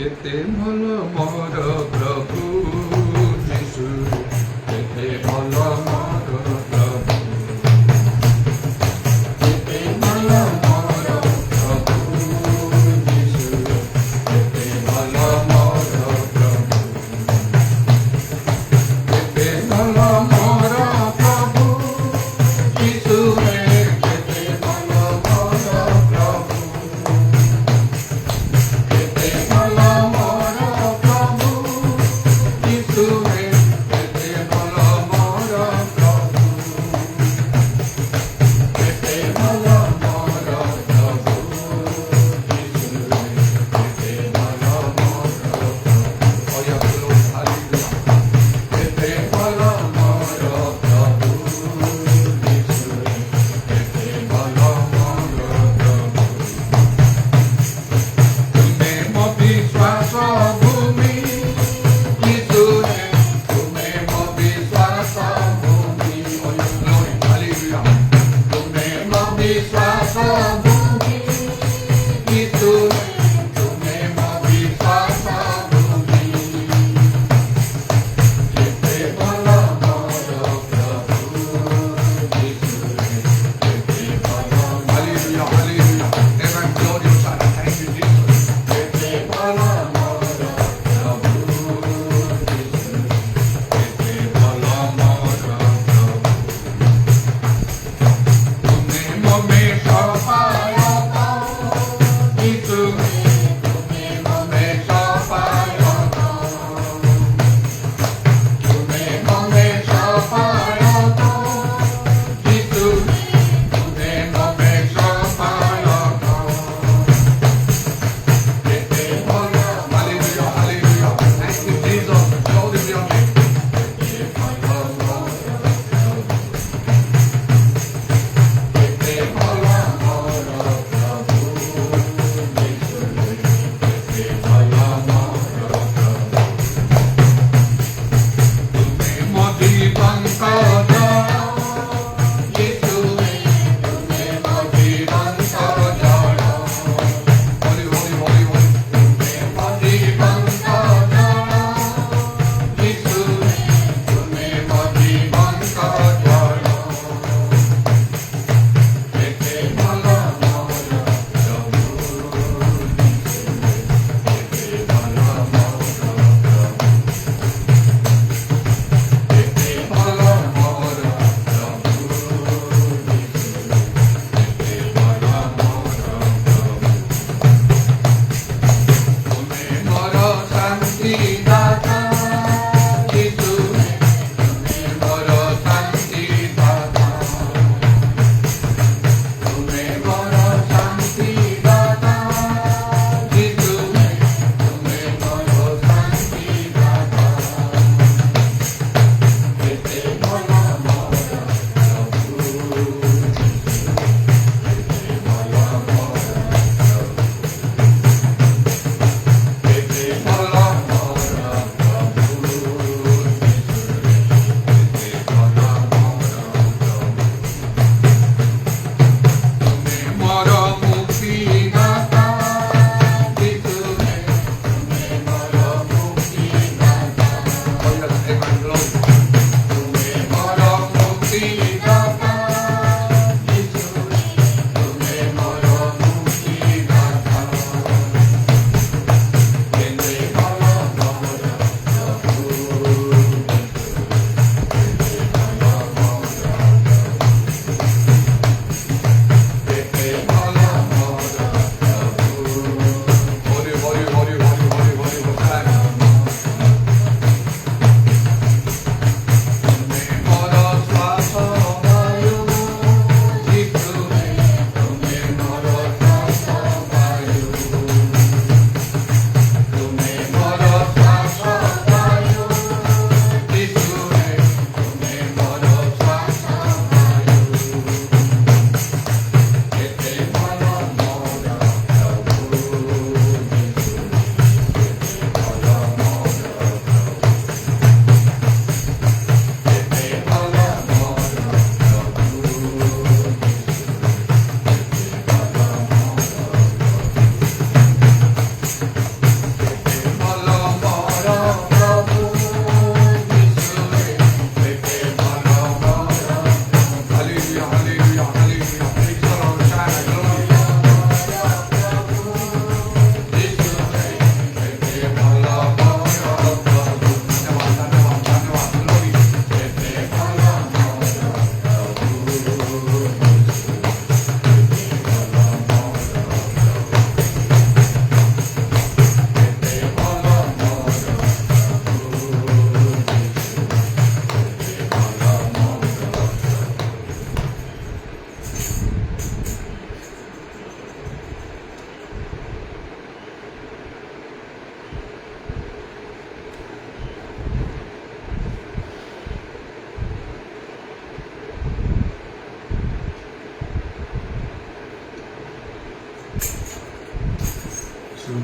কেতে ভালো মোর প্রভু যিশু, কেতে ভালো মোর প্রভু, কেতে ভালো মোর প্রভু যিশু, কেতে ভালো মোর প্রভু, কেতে ভালো মোর প্রভু যিশু রে, কেতে ভালো মোর প্রভু, কেতে ভালো মোর প্রভু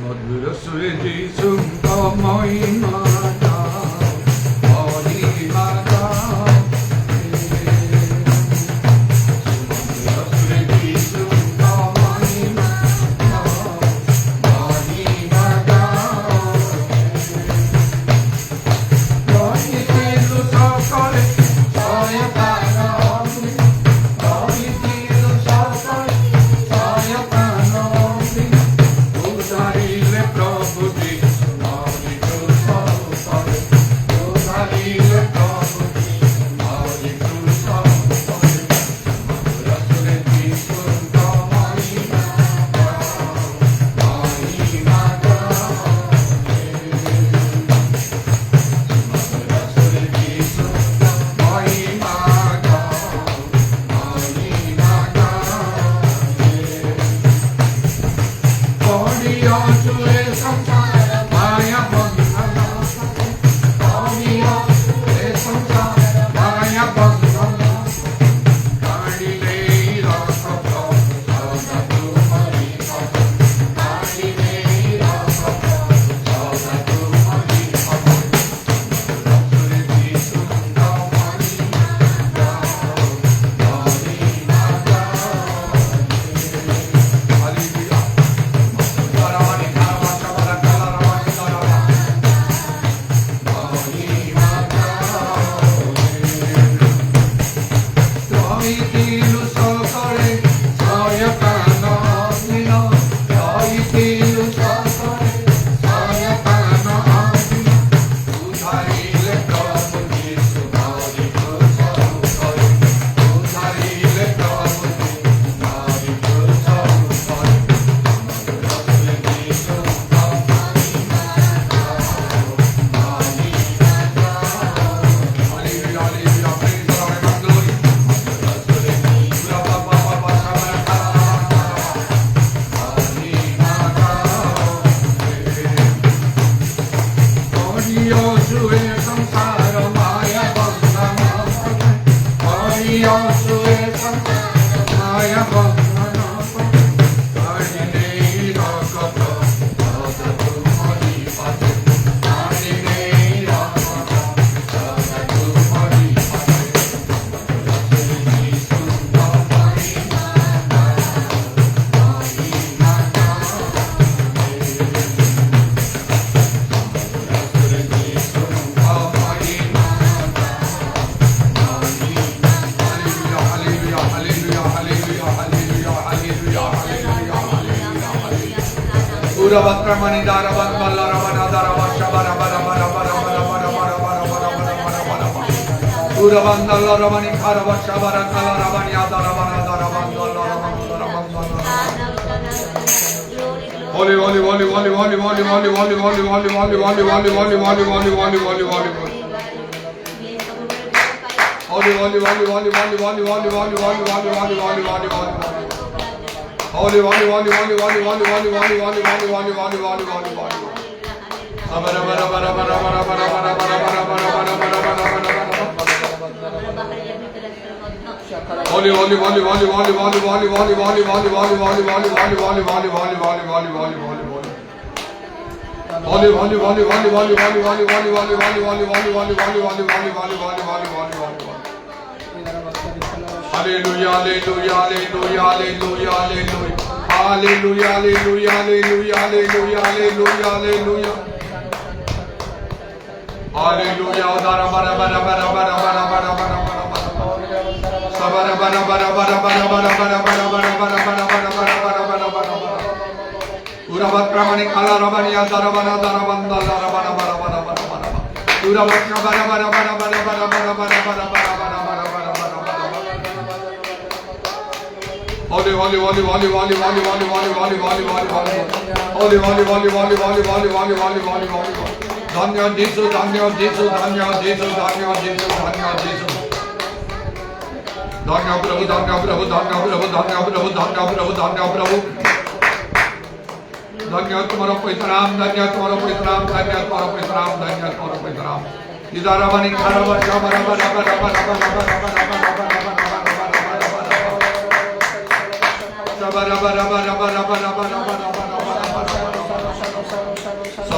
মধুর সুরে যিশু মহিমা গাও, মহিমা গাও। মধুর সুরে যিশু মহিমা গাও, মহিমা গাও। রহিতিলু সকলে সয়তান অগ্নি, রহিতিলু সকলে সয়তান অগ্নি। উদ্ধারিলে প্রভু যিশু মরিচু সকলে, উদ্ধারিলে প্রভু যিশু মরিচু সকলে। মধুর সুরে যিশু মহিমা গাও, মহিমা গাও।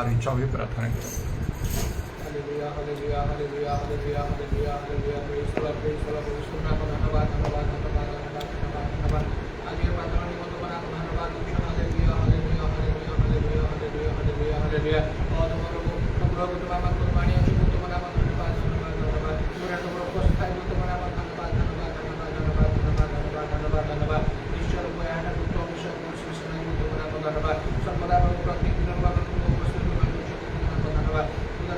যার ইচ্ছা হবে প্রার্থনা করো। Hallelujah, hallelujah, hallelujah, hallelujah, hallelujah, hallelujah. Praise the Lord, praise the Lord. পবিত্র নাম ধন্যবাদ, ধন্যবাদ, ধন্যবাদ, ধন্যবাদ, ধন্যবাদ, ধন্যবাদ। আজকের প্রার্থনা নিমন্ত্রণ করা ধন্যবাদ। Hallelujah, hallelujah, hallelujah, hallelujah, hallelujah, hallelujah, hallelujah. তোমার প্রভু তোমার আমার কুরবানি আছে তোমার আমার ধন্যবাদ, ধন্যবাদ, ধন্যবাদ। তোমার উপস্থিত থাকবে তোমার আমার ধন্যবাদ, ধন্যবাদ, ধন্যবাদ, ধন্যবাদ, ধন্যবাদ, ধন্যবাদ, ধন্যবাদ, ধন্যবাদ। ঈশ্বর উপরে একটা দুটো অভিষেক করছিস তোমার আমার ধন্যবাদ। সর্বদা এবং প্রত্যেক দিনের বাবা তুমি উপস্থিত ধন্যবাদ।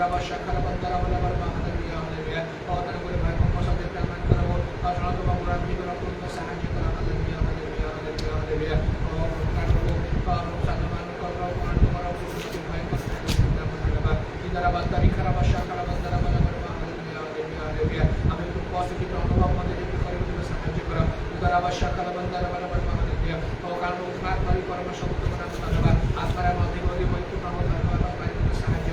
Rabasha Kalabandara Balabara, hallelujah, hallelujah. All the way back on most of the plan and Karabo, Ajana Babura, people of the Sahaja, hallelujah, hallelujah, hallelujah, hallelujah. Oh, Karabo, Sanaman, Karabo, and tomorrow, Idarabandari Karabasha Kalabandara Balabara, hallelujah, hallelujah, hallelujah. I mean, positive on the Mother, the Sahaja, Idarabasha Kalabandara Balabara, hallelujah. Oh, Karabo, Mari Paramasha, Asmara, Mati, Moitu, Sahaja,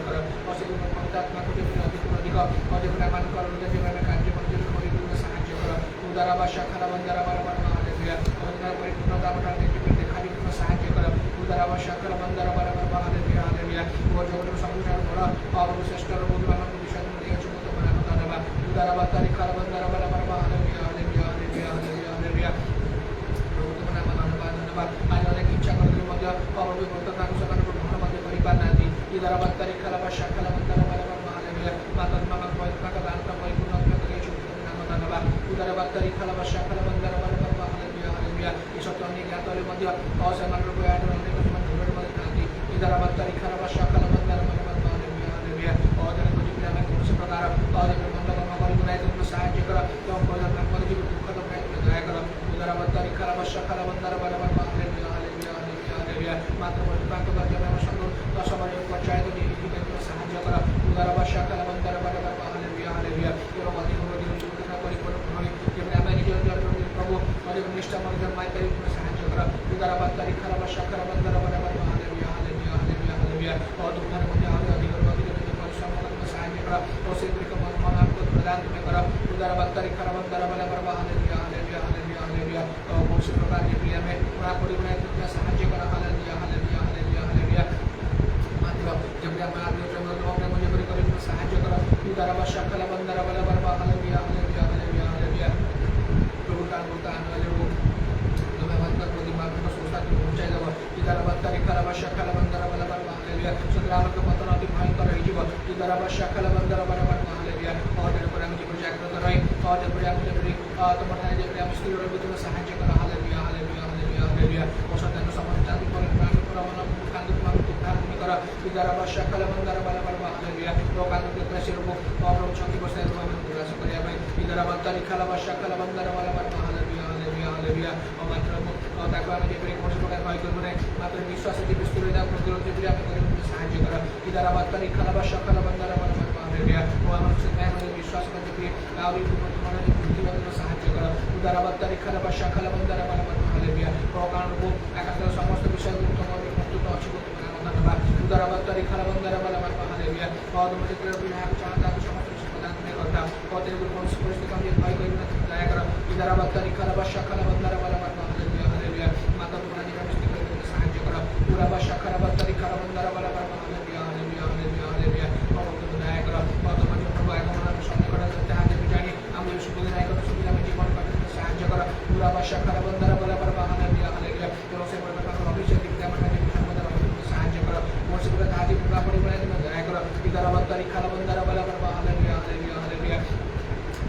অধিপ্রাণ করো যেভাবে কার্য মঞ্জুর করে তুমি সাহায্য করো উদারা বাসা খারাবান্দারা বারবার hallelujah অধিকার পরিপূর্ণ দামটা দেখতে পেতে খালি তুমি সাহায্য করো উদারা বাসা খারাবান্দারা বারবার হালেলুয়া হালেলুয়া ও জগতের সংসার বড় অবশ্রেষ্ঠ বুদ্ধবান বিষয় তুমি দিয়েছো তোমার ধন্যবাদ উদারা বাতারি খারাবান্দারা বারবার hallelujah hallelujah hallelujah hallelujah hallelujah তোমার নাম ধন্যবাদ ধন্যবাদ আজ অনেক ইচ্ছা করে তুমি মধ্যে অববিগত কারণ সকালে ধন্যবাদ পরিবার না দিই ইদারা বাতারি খারাবাসা খারাবান্দারা বারবার Matan makan poin kata bantah poin pun nak kata dia cukup nama nama udara bakteri kalau basah kalau bandara bandara haleluya haleluya isu Tuhan ini atau lima dia kau saya malu gue ada nanti tu cuma dua orang nanti udara bakteri kalau basah kalau bandara bandara haleluya haleluya oh jangan kau juga nak kau seperti kau jangan bandara makari guna itu tu sahaja kerana kau kau jangan kau juga duka tu kayak itu daya kerana udara bakteri kalau basah kalau bandara bandara haleluya haleluya haleluya haleluya mata poin bantah kerja memang sanggup kau sama yang percaya tu diri kita itu sahaja kerana udara basah kalau bandara bandara haleluya haleluya yang mati kemudian kita परिपूर्ण होने कि हमें निज अंदर प्रभु और निष्ठा मंदिर my करी तुम्हें सहायता करा उदारा बातरी खराब शक्कर बंदर बराबर हालेलुया हालेलुया हालेलुया हालेलुया और तुम्हारे मुझे आगे अधिक परिश्रम कर तुम्हें सहायता करा और से के मन आपको प्रदान तुम्हें करा उदारा बातरी खराब बंदर बराबर हालेलुया हालेलुया हालेलुया हालेलुया और बहुत से प्रकार के प्रिय में पूरा परिपूर्ण तुम्हें सहायता करा हालेलुया हालेलुया हालेलुया हालेलुया मतलब जब मैं आगे लोग मुझे बड़ी करी तुम्हें सहायता करा उदारा शक्कर बंदर बराबर hallelujah hallelujah Bukan lalu memang terima kasih susah di punca itu tidak dapat tarik kalau basah kalau bandara balabar haleluya setelah berkembang nanti main pada hidup tidak basah kalau bandara balabar haleluya और जब बड़ा मुझे project कर रहे और जब बड़ा मुझे बड़ी तो मरना जब बड़ा मुश्किल हो रही है तो सहायता कर हालेलुया हालेलुया हालेलुया हालेलुया और साथ में समझता हूं पर प्राण पूरा मना बुखान को मार को धार नहीं करा tidak basah kalau bandara balabar haleluya तो कान के प्रेशर को और लोग चौकी बसे तो हम पूरा शुक्रिया भाई tidak dapat tarik kalau basah kalau bandara balabar haleluya haleluya और मात्र ताकि हमें ये परिकोण से पकड़ पाई करने मात्र विश्वास से विस्तृत है प्रतिरोध से भी हमें करने सहायता करा इधर अब तारीख खला बशा खला बंदर बराबर हालेलुया वो हम से मैं मुझे विश्वास करते कि आवी तुम्हारे बुद्धि में सहायता करा इधर अब तारीख खला बशा खला बंदर बराबर हालेलुया और कारण को एकांत समस्त विषय को तुम्हारे मुक्त तो अच्छी को तुम्हारा धन्यवाद इधर अब तारीख खला बंदर बराबर हालेलुया और मुझे तेरे बिना चाहता कि समस्त विषय प्रदान नहीं करता और तेरे गुरु से परिस्थिति हम ये भाई कोई ना दया करा इधर अब तारीख खला बशा खला बंदर बराबर हालेलुया हालेलुया माता तुम्हारी का मिस्त्री करके सहायता करा पूरा बशा खला बंदर खला बंदर बराबर हालेलुया हालेलुया हालेलुया हालेलुया और तुम दया करा और तुम्हारे प्रभु आए हमारा सामने खड़ा करते हैं जब जानी हम ये शुभ दिन आएगा तो सुविधा में जीवन का सहायता करा पूरा बशा खला बंदर बराबर हालेलुया हालेलुया जो से बड़ा का अभिषेक दिखता है हमारे जीवन में सहायता करा और से बड़ा आदि पूरा पड़ी बना तुम्हें दया करा इधर अब तारीख खला बंदर बराबर हालेलुया हालेलुया हालेलुया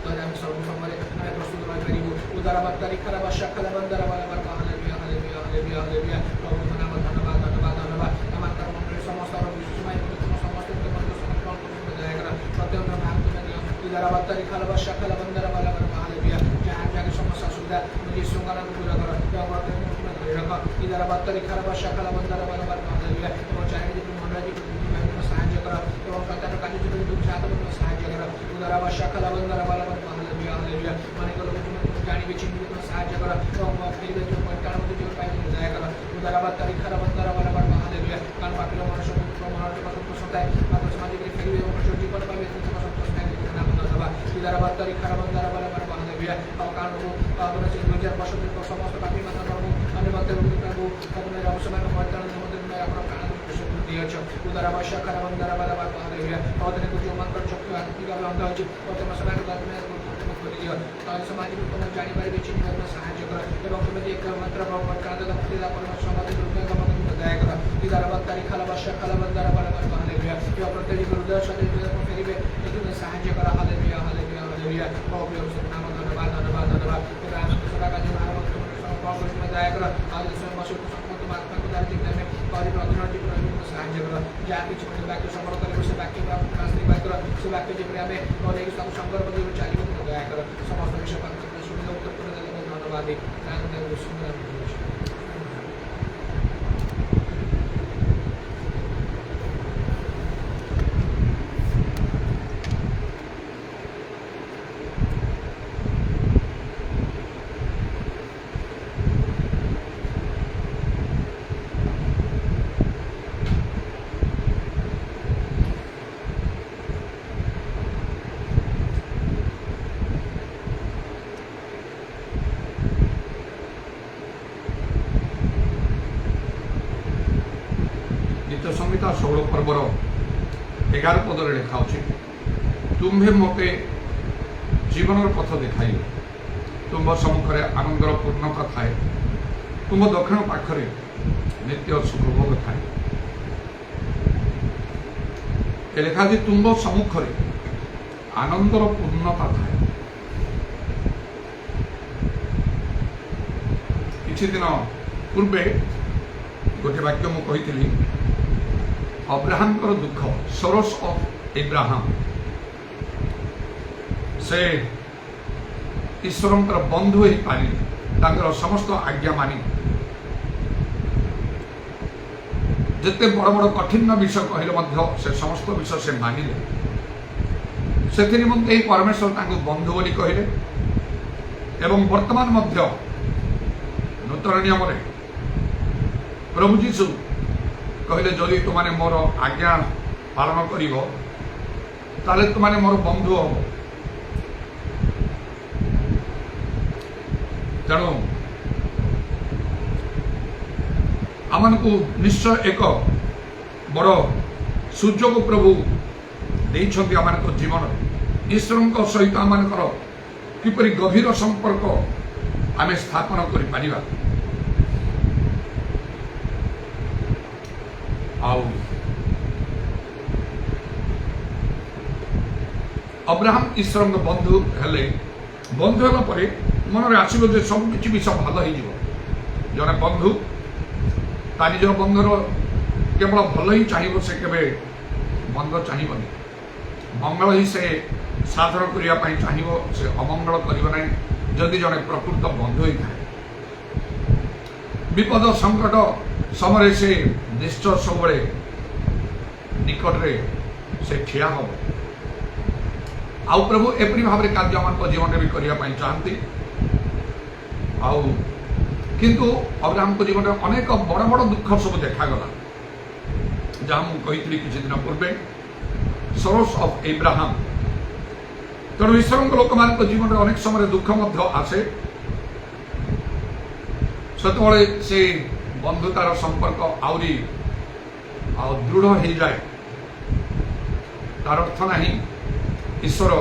तो हम सब हमारे हमें प्रस्तुत रह करीबो उधर अब तारीख खला बशा खला बंदर बराबर हालेलुया हालेलुया हालेलुया हालेलुया और नाम धन्यवाद धन्यवाद धन्यवाद हमारे कर्म में समस्त और विश्वमय तुम समस्त के मन को समर्पण करके दया करा प्रत्येक भाग तुम्हें दिया इधर अब तारीख खला बशा खला बंदर बराबर हालेलुया जहां जाके समस्या सुविधा मुझे सुंगना पूरा करो या बातें तुम्हें धरे रखा इधर अब तारीख खला बशा खला बंदर बराबर हालेलुया और चाहे कि तुम मन राजी को सहायता करो एवं कतार काज जो तुम चाहते हो तुम सहायता करो इधर अब बशा खला बंदर बराबर हालेलुया हालेलुया माने को लोग तुम जानी बेची तुम सहायता करो एवं फिर जो पट्टान में जो पाई दया करो इधर अब तारीख खला बंदर बराबर हालेलुया कान पापिलो मनुष्य को मनुष्य को संतोष है मात्र समाज के फिर भी मनुष्य जीवन पावे तुम संतोष है नाम धन्यवाद इधर अब तारीख खला बंदर बराबर हालेलुया और कान को अपने 2000 वर्ष में समस्त पापी माता प्रभु अन्य भक्त प्रभु अपने राम समय में उदारा भाषा खरा बंदरा बला बला हालेलुया पौधे को जो मंत्र शक्ति आत्मिक बंध अछि पौधे मसला को दान में खोली दियो आज समाज को पुनः जानि पारे बेचिनी करना सहाय्य कर एवं तुम्हें एक मंत्र भगवान कांद का प्रतिदा पर समाज को रुपए का मदद में दया कर उदारा बंदरी खला भाषा खला बंदरा बला बला हालेलुया यो प्रत्येक हृदय सदैव को फेरिबे लेकिन सहाय्य कर हालेलुया हालेलुया हालेलुया बाबू नाम धन्यवाद धन्यवाद धन्यवाद राम सदा का जो नाम बाबू में दया कर आज स्वयं मसूर को संपत्ति आत्मा को दान दिखने में परिवार अधीन जीवन में सहाय्य कर जहाँ किसी को वाक्य समर कर से वाक्य का आशीर्वाद कर से वाक्य जीवन में और एक सब संपर्क में चाहिए तो दया कर समस्त विषय पर सुविधा उत्तर कर देने में धन्यवाद है नाम देव सुंदर संहिता 16 पर्वर 11 पदरे लिखा अछि तुम्हें मते जीवन पथ देखाइल तुम सम्मुखें आनंदर पूर्णता थाए तुम दक्षिण पाखरे नित्य सुखभोग थाए लिखा जी तुम सम्मुखें आनंदर पूर्णता थाए किछि दिन पूर्वे गोटे वाक्य मु कहितली अब्राहम दुख सोर्स ऑफ इब्राहिम से ईश्वर बंधु ही पारि समस्त आज्ञा मानी जिते बड़ बड़ कठिन विषय कहले से समस्त विषय से मानिले से निमंते ही परमेश्वर बंधु बोली कहले एवं वर्तमान नूतन नियम प्रभु जीशु कहले जदि तुमने मोर आज्ञा पालन करिवो ताले तुमने मोर बंधु हो तेणु आमन को निश्चय एक बड़ सुजोग प्रभु देइछन्ति आमन को जीवन ईश्वर सहित आमनकर किपरि गभीर संपर्क आमे स्थापन करि परिबा अब्राहम ईश्वर बंधु हेले बंधु होगा पर मन आसो जो सब किसी विषय भल हो जड़े बंधु ता निज बंधुर केवल भल ही चाहिए से केवे मंद चाहिए मंगल ही से साधन करने चाहिए से अमंगल करना जदि जड़े प्रकृत बंधु ही थाए विपद संकट समय से निश्चय सब निकटरे से ठिया हम आउ प्रभु एपरी भाव में कार्य मान जीवन में भी करने चाहती किंतु अब्राहम को जीवन में अनेक बड़ बड़ दुख सब देखागला जहाँ मुझे किसी दिन पूर्वे सोर्स ऑफ इब्राहिम तेणु ईश्वर लोक मान जीवन में अनेक समय दुख आसे से बंधुतार संपर्क आहरी दृढ़ हो जाए तार अर्थ ना ईश्वर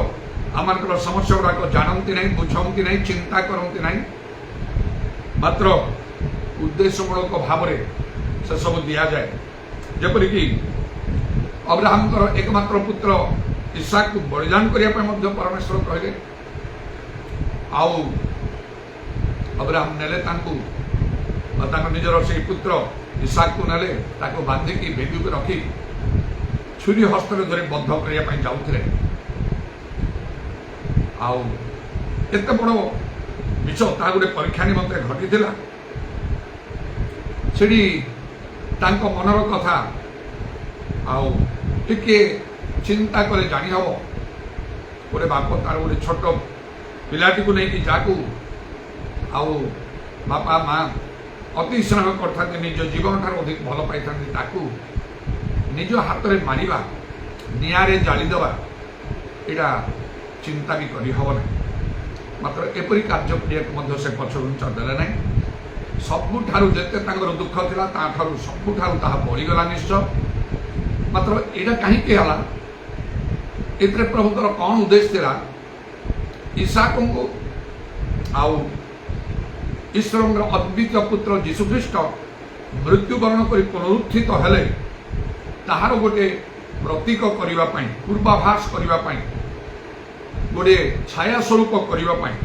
आम समस्या गुड़ाक जानती ना बुझाती ना चिंता करती ना मात्र उद्देश्यमूलक भाव से सब दि जाए जपरिक अब्राहम एकमात्र पुत्र इसहाक को बलिदान करने परमेश्वर कहले अब्राहम नेले निजर से पुत्र इसहाक को नेले बांधिकी बेदी को रखी छुरी हस्त धरी बंध करने जाऊे एत बड़ विषय ता गोटे परीक्षा निमंते घटी से मनर कथा टिके चिंता कले जानी हम गोटे बाप तार गोटे छोट पिलाटी को लेकिन जाकू बापा माँ अति स्नेह करते निज जीवन ठार अधिक भल पाई निज हाथ में मारिबा निआरे जालीदेवा यहाँ चिंता भी करहब ना मात्र एपरी कार्य क्रिया से पछघुंचा देले ना सबुठारु जेते दुख थिला ताठारु सबुठारु ताहा बढ़ीगला निश्चय ମାତ୍ର ଏଇଟା କାହିଁକି ହେଲା, ଏଥିରେ ପ୍ରଭୁଙ୍କର କ'ଣ ଉଦ୍ଦେଶ୍ୟ ଥିଲା? ଇସାକଙ୍କୁ ଆଉ ଈଶ୍ୱରଙ୍କର ଅଦ୍ୱିତୀୟ ପୁତ୍ର ଯୀଶୁଖ୍ରୀଷ୍ଟ ମୃତ୍ୟୁବରଣ କରି ପୁନରୁତ୍ଥିତ ହେଲେ ତାହାର ଗୋଟିଏ ପ୍ରତୀକ କରିବା ପାଇଁ, ପୂର୍ବାଭାସ କରିବା ପାଇଁ, ଗୋଟିଏ ଛାୟା ସ୍ୱରୂପ କରିବା ପାଇଁ,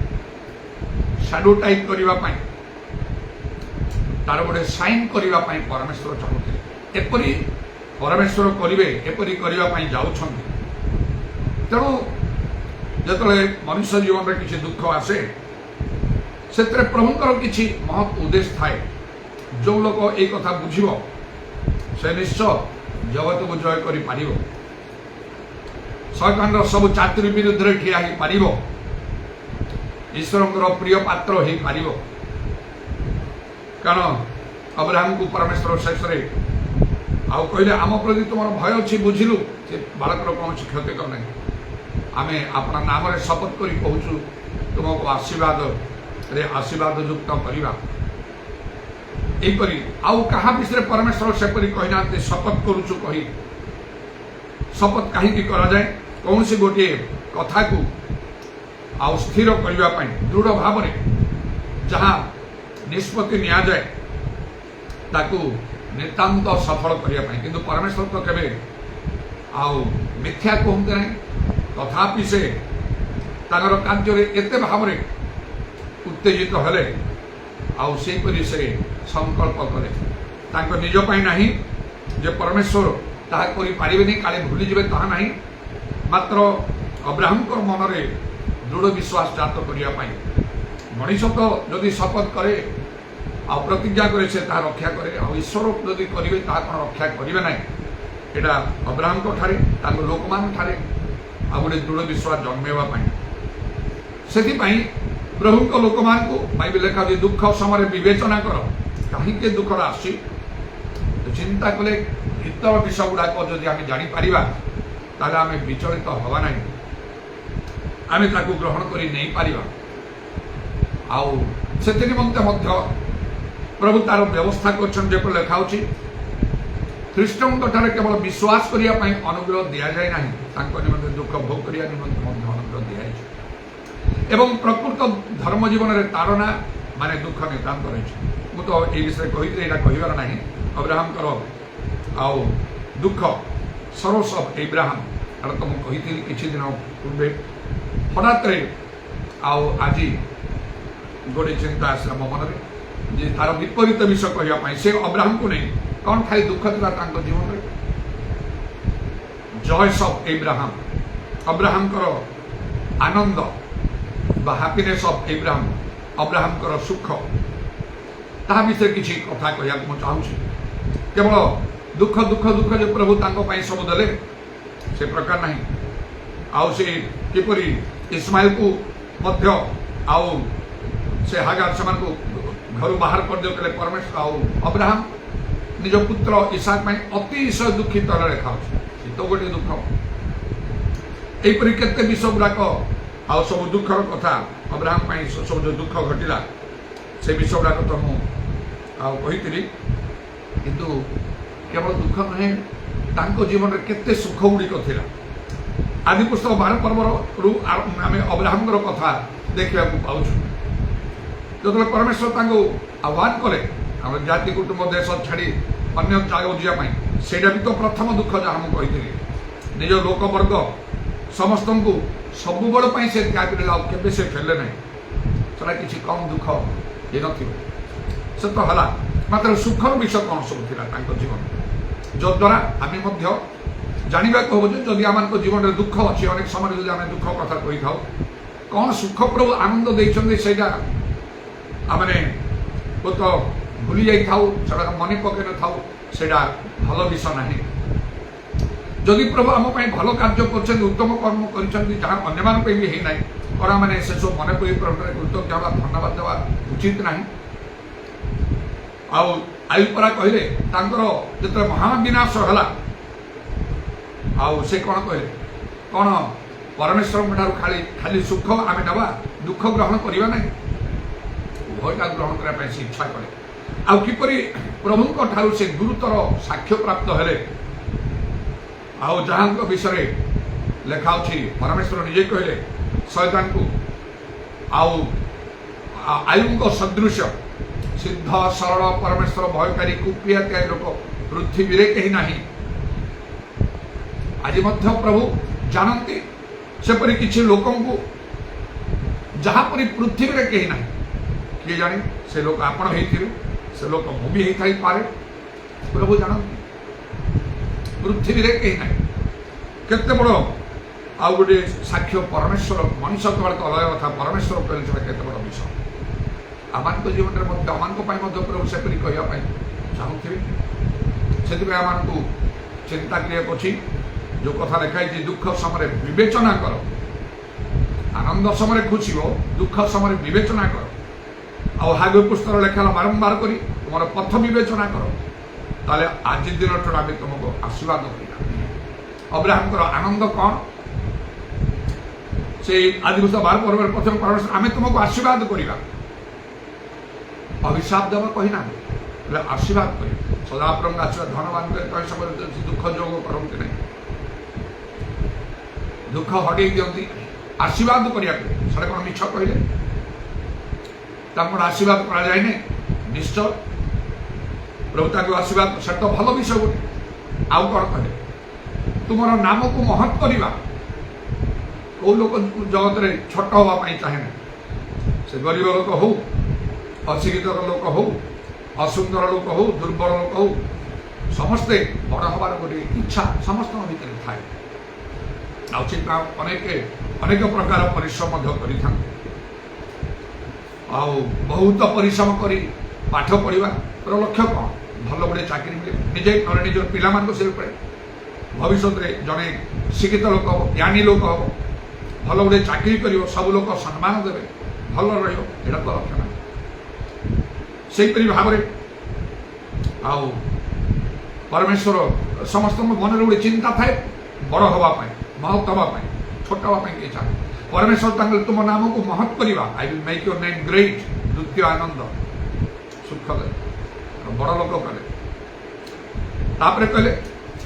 ସାଡୋ ଟାଇପ୍ କରିବା ପାଇଁ, ତାର ଗୋଟିଏ ସାଇନ୍ କରିବା ପାଇଁ ପରମେଶ୍ୱର ଚାହୁଁଥିଲେ। ଏପରି ପରମେଶ୍ୱର କରିବେ, ଏପରି କରିବା ପାଇଁ ଯାଉଛନ୍ତି। ତେଣୁ ଯେତେବେଳେ ମନୁଷ୍ୟ ଜୀବନରେ କିଛି ଦୁଃଖ ଆସେ, ସେଥିରେ ପ୍ରଭୁଙ୍କର କିଛି ମହତ୍ ଉଦ୍ଦେଶ୍ୟ ଥାଏ। ଯେଉଁ ଲୋକ এই କଥା ବୁଝିବ ସେ ନିଶ୍ଚୟ ଜଗତକୁ ଜୟ କରିପାରିବ, ଶୈତାନର ସବୁ ଚାତୁରୀ ବିରୁଦ୍ଧରେ ଠିଆ ହେଇପାରିବ, ଈଶ୍ୱରଙ୍କର ପ୍ରିୟ ପାତ୍ର ହେଇପାରିବ। କାରଣ ଅବ୍ରାହମକୁ ପରମେଶ୍ୱର ଶେଷରେ ଆଉ କହିଲେ, ଆମ ପ୍ରତି ତୁମର ଭୟ ଅଛି ବୁଝିଲୁ, ସେ ବାଳକର କୌଣସି କ୍ଷତି କର ନାହିଁ। ଆମେ ଆପଣ ନାମରେ ଶପଥ କରି କହୁଛୁ, ତୁମକୁ ଆଶୀର୍ବାଦରେ ଆଶୀର୍ବାଦ ଯୁକ୍ତ କରିବା। ଏହିପରି ଆଉ କାହା ବିଷୟରେ ପରମେଶ୍ୱର ସେପରି କହିନାହାନ୍ତି ଶପଥ କରୁଛୁ କହି। ଶପଥ କାହିଁକି କରାଯାଏ? କୌଣସି ଗୋଟିଏ କଥାକୁ ଆଉ ସ୍ଥିର କରିବା ପାଇଁ, ଦୃଢ଼ ଭାବରେ ଯାହା ନିଷ୍ପତ୍ତି ନିଆଯାଏ ତାକୁ ନିତାନ୍ତ ସଫଳ କରିବା ପାଇଁ। କିନ୍ତୁ ପରମେଶ୍ୱର ତ କେବେ ଆଉ ମିଥ୍ୟା କୁହନ୍ତି ନାହିଁ। ତଥାପି ସେ ତାଙ୍କର କାର୍ଯ୍ୟରେ ଏତେ ଭାବରେ ଉତ୍ତେଜିତ ହେଲେ ଆଉ ସେହିପରି ସେ ସଂକଳ୍ପ କଲେ, ତାଙ୍କ ନିଜ ପାଇଁ ନାହିଁ ଯେ ପରମେଶ୍ୱର ତାହା କରିପାରିବେନି, କାଳେ ଭୁଲିଯିବେ, ତାହା ନାହିଁ, ମାତ୍ର ଅବ୍ରାହମଙ୍କର ମନରେ ଦୃଢ଼ ବିଶ୍ୱାସ ଜାତ କରିବା ପାଇଁ। ମଣିଷ ତ ଯଦି ଶପଥ କରେ ଆଉ ପ୍ରତିଜ୍ଞା କରେ ସେ ତାହା ରକ୍ଷା କରେ, ଆଉ ଈଶ୍ୱର ଯଦି କରିବେ ତାହା କ'ଣ ରକ୍ଷା କରିବେ ନାହିଁ? ଏଇଟା ଅବ୍ରାହମଙ୍କ ଠାରେ, ତାଙ୍କ ଲୋକମାନଙ୍କ ଠାରେ ଆଉ ଗୋଟେ ଦୃଢ଼ ବିଶ୍ୱାସ ଜନ୍ମେଇବା ପାଇଁ। ସେଥିପାଇଁ ପ୍ରଭୁଙ୍କ ଲୋକମାନଙ୍କୁ ବାଇବେଲ ଲେଖା ଅଛି, ଦୁଃଖ ସମୟରେ ବିବେଚନା କର କାହିଁକି ଦୁଃଖଟା ଆସୁଛି। ଚିନ୍ତା କଲେ ଭିତର ବିଷୟ ଗୁଡ଼ାକ ଯଦି ଆମେ ଜାଣିପାରିବା ତାହେଲେ ଆମେ ବିଚଳିତ ହେବା ନାହିଁ, ଆମେ ତାକୁ ଗ୍ରହଣ କରି ନେଇପାରିବା। ଆଉ ସେଥି ନିମନ୍ତେ ମଧ୍ୟ ପ୍ରଭୁ ତାର ବ୍ୟବସ୍ଥା କରିଛନ୍ତି। ଯେପରି ଲେଖା ହେଉଛି, ଖ୍ରୀଷ୍ଟଙ୍କ ଠାରେ କେବଳ ବିଶ୍ୱାସ କରିବା ପାଇଁ ଅନୁଗ୍ରହ ଦିଆଯାଏ ନାହିଁ, ତାଙ୍କ ନିମନ୍ତେ ଦୁଃଖ ଭୋଗ କରିବା ନିମନ୍ତେ ମଧ୍ୟ ଅନୁଗ୍ରହ ଦିଆଯାଇଛି। ଏବଂ ପ୍ରକୃତ ଧର୍ମ ଜୀବନରେ ତାଡ଼ନା ମାନେ ଦୁଃଖ ନିତାନ୍ତ ରହିଛି। ମୁଁ ତ এই ବିଷୟରେ କହିଥିଲି, ଏଇଟା କହିବାର ନାହିଁ। ଅବ୍ରାହମଙ୍କର ଆଉ ଦୁଃଖ ସରୋସ ଇବ୍ରାହମ, ଏଇଟା ତ ମୁଁ କହିଥିଲି କିଛି ଦିନ ପୂର୍ବେ। ହଠାତ୍ରେ ଆଉ ଆଜି ଗୋଟେ ଚିନ୍ତା ଆସିଲା ମୋ ମନରେ ଯେ ତାର ବିପରୀତ ବିଷୟ କହିବା ପାଇଁ। ସେ ଅବ୍ରାହମକୁ ନେଇ କ'ଣ ଖାଲି ଦୁଃଖ ଥିଲା ତାଙ୍କ ଜୀବନରେ? ଜୟସ୍ ଅଫ୍ ଇବ୍ରାହମ, ଅବ୍ରାହମଙ୍କର ଆନନ୍ଦ ବା ହ୍ୟାପିନେସ୍ ଅଫ୍ ଇବ୍ରାହମ, ଅବ୍ରାହମଙ୍କର ସୁଖ, ତାହା ବିଷୟରେ କିଛି କଥା କହିବାକୁ ମୁଁ ଚାହୁଁଛି। କେବଳ ଦୁଃଖ ଦୁଃଖ ଦୁଃଖ ଯେ ପ୍ରଭୁ ତାଙ୍କ ପାଇଁ ସବୁ ଦେଲେ ସେ ପ୍ରକାର ନାହିଁ। ଆଉ ସେ କିପରି ଇସ୍ମାଇଲକୁ ମଧ୍ୟ ଆଉ ସେ ହାଗାର ସେମାନଙ୍କୁ ଘରୁ ବାହାର କରିଦେଉଥିଲେ ପରମେଶ୍ୱର, ଆଉ ଅବ୍ରାହମ ନିଜ ପୁତ୍ର ଇସାକ ପାଇଁ ଅତିଶୟ ଦୁଃଖିତ ଲେଖାଉଛି। ସେ ତ ଗୋଟିଏ ଦୁଃଖ। ଏହିପରି କେତେ ବିଷୟ ଗୁଡ଼ାକ ଆଉ ସବୁ ଦୁଃଖର କଥା ଅବ୍ରାହମ ପାଇଁ ସବୁ ଯେଉଁ ଦୁଃଖ ଘଟିଲା ସେ ବିଷୟ ଗୁଡ଼ାକ ତ ମୁଁ ଆଉ କହିଥିଲି। କିନ୍ତୁ କେବଳ ଦୁଃଖ ନୁହେଁ, ତାଙ୍କ ଜୀବନରେ କେତେ ସୁଖ ଗୁଡ଼ିକ ଥିଲା। ଆଦି ପୁସ୍ତକ 12 ପର୍ବରୁ ଆମେ ଅବ୍ରାହମଙ୍କର କଥା ଦେଖିବାକୁ ପାଉଛୁ। ଯେତେବେଳେ ପରମେଶ୍ୱର ତାଙ୍କୁ ଆହ୍ୱାନ କଲେ ଆମର ଜାତି କୁଟୁମ୍ବ ଦେଶ ଛାଡ଼ି ଅନ୍ୟ ଜାଗାକୁ ଯିବା ପାଇଁ, ସେଇଟା ବି ତ ପ୍ରଥମ ଦୁଃଖ ଯାହା ମୁଁ କହିଥିଲି। ନିଜ ଲୋକବର୍ଗ ସମସ୍ତଙ୍କୁ ସବୁବେଳ ପାଇଁ ସେ ତ୍ୟାଗ ଦେଲେ, ଆଉ କେବେ ସେ ଫେରିଲେ ନାହିଁ। ସେଟା କିଛି କମ୍ ଦୁଃଖ ହେଇନଥିବ। ସେ ତ ହେଲା, ମାତ୍ର ସୁଖର ବିଷୟ କ'ଣ ସବୁ ଥିଲା ତାଙ୍କ ଜୀବନ, ଯଦ୍ୱାରା ଆମେ ମଧ୍ୟ ଜାଣିବାକୁ ହେବ ଯେ ଯଦି ଆମମାନଙ୍କ ଜୀବନରେ ଦୁଃଖ ଅଛି, ଅନେକ ସମୟରେ ଯଦି ଆମେ ଦୁଃଖ କଥା କହିଥାଉ, କ'ଣ ସୁଖ ପ୍ରଭୁ ଆନନ୍ଦ ଦେଇଛନ୍ତି ସେଇଟା ଆମେ ବହୁତ ଭୁଲି ଯାଇଥାଉ, ସେଟା ମନେ ପକାଇ ନଥାଉ, ସେଇଟା ଭଲ ବିଷୟ ନାହିଁ। ଯଦି ପ୍ରଭୁ ଆମ ପାଇଁ ଭଲ କାର୍ଯ୍ୟ କରିଛନ୍ତି, ଉତ୍ତମ କର୍ମ କରିଛନ୍ତି, ଯାହା ଅନ୍ୟମାନଙ୍କ ପାଇଁ ବି ହେଇନାହିଁ, କ'ଣ ମାନେ ସେସବୁ ମନେ ପକାଇ ପ୍ରଭୁରେ କୃତଜ୍ଞ ହେବା, ଧନ୍ୟବାଦ ଦେବା ଉଚିତ ନାହିଁ। ଆଉ ଆୟୁପରା କହିଲେ ତାଙ୍କର ଯେତେବେଳେ ମହାବିନାଶ ହେଲା, ଆଉ ସେ କ'ଣ କହିଲେ, କ'ଣ ପରମେଶ୍ୱରଙ୍କ ଠାରୁ ଖାଲି ସୁଖ ଆମେ ନେବା, ଦୁଃଖ ଗ୍ରହଣ କରିବା ନାହିଁ, ଉଭୟଟା ଗ୍ରହଣ କରିବା ପାଇଁ ସେ ଇଚ୍ଛା କଲେ। ଆଉ କିପରି ପ୍ରଭୁଙ୍କ ଠାରୁ ସେ ଗୁରୁତର ସାକ୍ଷ୍ୟ ପ୍ରାପ୍ତ ହେଲେ, ଆଉ ଯାହାଙ୍କ ବିଷୟରେ ଲେଖା ଅଛି ପରମେଶ୍ୱର ନିଜେ କହିଲେ ଶୈତାନକୁ ଆଉ ଆୟୁଙ୍କ ସଦୃଶ ସିଦ୍ଧ ସରଳ ପରମେଶ୍ୱର ଭୟକାରୀ କୁପ୍ରିୟକାରୀ ଲୋକ ପୃଥିବୀରେ କେହି ନାହିଁ। ଆଜି ମଧ୍ୟ ପ୍ରଭୁ ଜାଣନ୍ତି ସେପରି କିଛି ଲୋକଙ୍କୁ ଯାହାପରି ପୃଥିବୀରେ କେହି ନାହିଁ। କିଏ ଜାଣେ ସେ ଲୋକ ଆପଣ ହେଇଥିବେ, ସେ ଲୋକ ମୁଁ ବି ହେଇଥାଇପାରେ। ପ୍ରଭୁ ଜାଣନ୍ତି ପୃଥିବୀରେ କେହି ନାହିଁ। କେତେ ବଡ଼ ଆଉ ଗୋଟେ ସାକ୍ଷ୍ୟ ପରମେଶ୍ୱର ମଣିଷ କେବଳ ଅଲଗା କଥା, ପରମେଶ୍ୱର କହିଲେ ସେଟା କେତେ ବଡ଼ ବିଷୟ। ଆମମାନଙ୍କ ଜୀବନରେ ମଧ୍ୟ ଆମମାନଙ୍କ ପାଇଁ ମଧ୍ୟ ପ୍ରଭୁ ସେପରି କହିବା ପାଇଁ ଚାହୁଁଥିବେ। ସେଥିପାଇଁ ଆମମାନଙ୍କୁ ଚିନ୍ତା କରିବାକୁ ଅଛି। ଯେଉଁ କଥା ଲେଖା ହେଇଛି ଦୁଃଖ ସମୟରେ ବିବେଚନା କର, ଆନନ୍ଦ ସମୟରେ ଖୁସି ହୋ, ଦୁଃଖ ସମୟରେ ବିବେଚନା କର। ଆଉ ହାଗେ ପୁସ୍ତକ ଲେଖା ହେଲା ବାରମ୍ବାର କରି ତୁମର ପଥ ବିବେଚନା କର, ତାହେଲେ ଆଜି ଦିନଠାରୁ ଆମେ ତୁମକୁ ଆଶୀର୍ବାଦ କରିବା। ଅବ୍ରାହମଙ୍କର ଆନନ୍ଦ କ'ଣ? ସେଇ ଆଦିବର୍ଷ 12 ପର୍ବରେ ପ୍ରଥମେ ପରମେଶ୍ୱର ଆମେ ତୁମକୁ ଆଶୀର୍ବାଦ କରିବା, ଅଭିଶାପ ଦେବା କହିନାହାନ୍ତି, ହେଲେ ଆଶୀର୍ବାଦ କରିବା। ସଦାପ୍ରଭୁଙ୍କ ଆଶୀର୍ବାଦ ଧନବାନ କରି କହି ସମୟରେ ଦୁଃଖ ଯୋଗ କରନ୍ତି ନାହିଁ, ଦୁଃଖ ହଟେଇ ଦିଅନ୍ତି ଆଶୀର୍ବାଦ କରିବାକୁ। ସେଟା କ'ଣ ମିଛ କହିଲେ? ତାଙ୍କର ଆଶୀର୍ବାଦ କରାଯାଏନି? ନିଶ୍ଚୟ ପ୍ରଭୁ ତାଙ୍କୁ ଆଶୀର୍ବାଦ, ସେଟା ତ ଭଲ ବିଷୟ ଗୋଟେ। ଆଉ କ'ଣ କହିଲେ? ତୁମର ନାମକୁ ମହତ୍ କରିବା। କେଉଁ ଲୋକ ଜଗତରେ ଛୋଟ ହେବା ପାଇଁ ଚାହେଁ ନା, ସେ ଗରିବ ଲୋକ ହଉ, ଅଶିକ୍ଷିତ ଲୋକ ହଉ, ଅସୁନ୍ଦର ଲୋକ ହଉ, ଦୁର୍ବଳ ଲୋକ ହଉ, ସମସ୍ତେ ବଡ଼ ହେବାର ଗୋଟିଏ ଇଚ୍ଛା ସମସ୍ତଙ୍କ ଭିତରେ ଥାଏ। ଆଉ ଚିନ୍ତା ଅନେକ ପ୍ରକାର ପରିଶ୍ରମ ମଧ୍ୟ କରିଥାନ୍ତି। ଆଉ ବହୁତ ପରିଶ୍ରମ କରି ପାଠ ପଢ଼ିବାର ଲକ୍ଷ୍ୟ କ'ଣ? ଭଲ ଗୋଟେ ଚାକିରି ମିଳେ, ନିଜେ ନହେଲେ ନିଜର ପିଲାମାନଙ୍କୁ ସେ ଉପରେ ଭବିଷ୍ୟତରେ ଜଣେ ଶିକ୍ଷିତ ଲୋକ ହେବ, ଜ୍ଞାନୀ ଲୋକ ହେବ, ଭଲ ଗୋଟେ ଚାକିରି କରିବ, ସବୁ ଲୋକ ସମ୍ମାନ ଦେବେ, ଭଲ ରହିବ, ଏଇଟା ତ ଲକ୍ଷ୍ୟ ନାହିଁ। ସେହିପରି ଭାବରେ ଆଉ ପରମେଶ୍ୱର ସମସ୍ତଙ୍କ ମନରେ ଗୋଟେ ଚିନ୍ତା ଥାଏ ବଡ଼ ହେବା ପାଇଁ, ମହତ୍ ହେବା ପାଇଁ, ଛୋଟ ହେବା ପାଇଁ କିଏ ଚାହେଁ। ପରମେଶ୍ୱର ତାଙ୍କର ତୁମ ନାମକୁ ମହତ୍ କରିବା, I will make your name great. ଦ୍ୱିତୀୟ ଆନନ୍ଦ ସୁଖ ଦେଲେ, ବଡ଼ ଲୋକ କଲେ। ତାପରେ କହିଲେ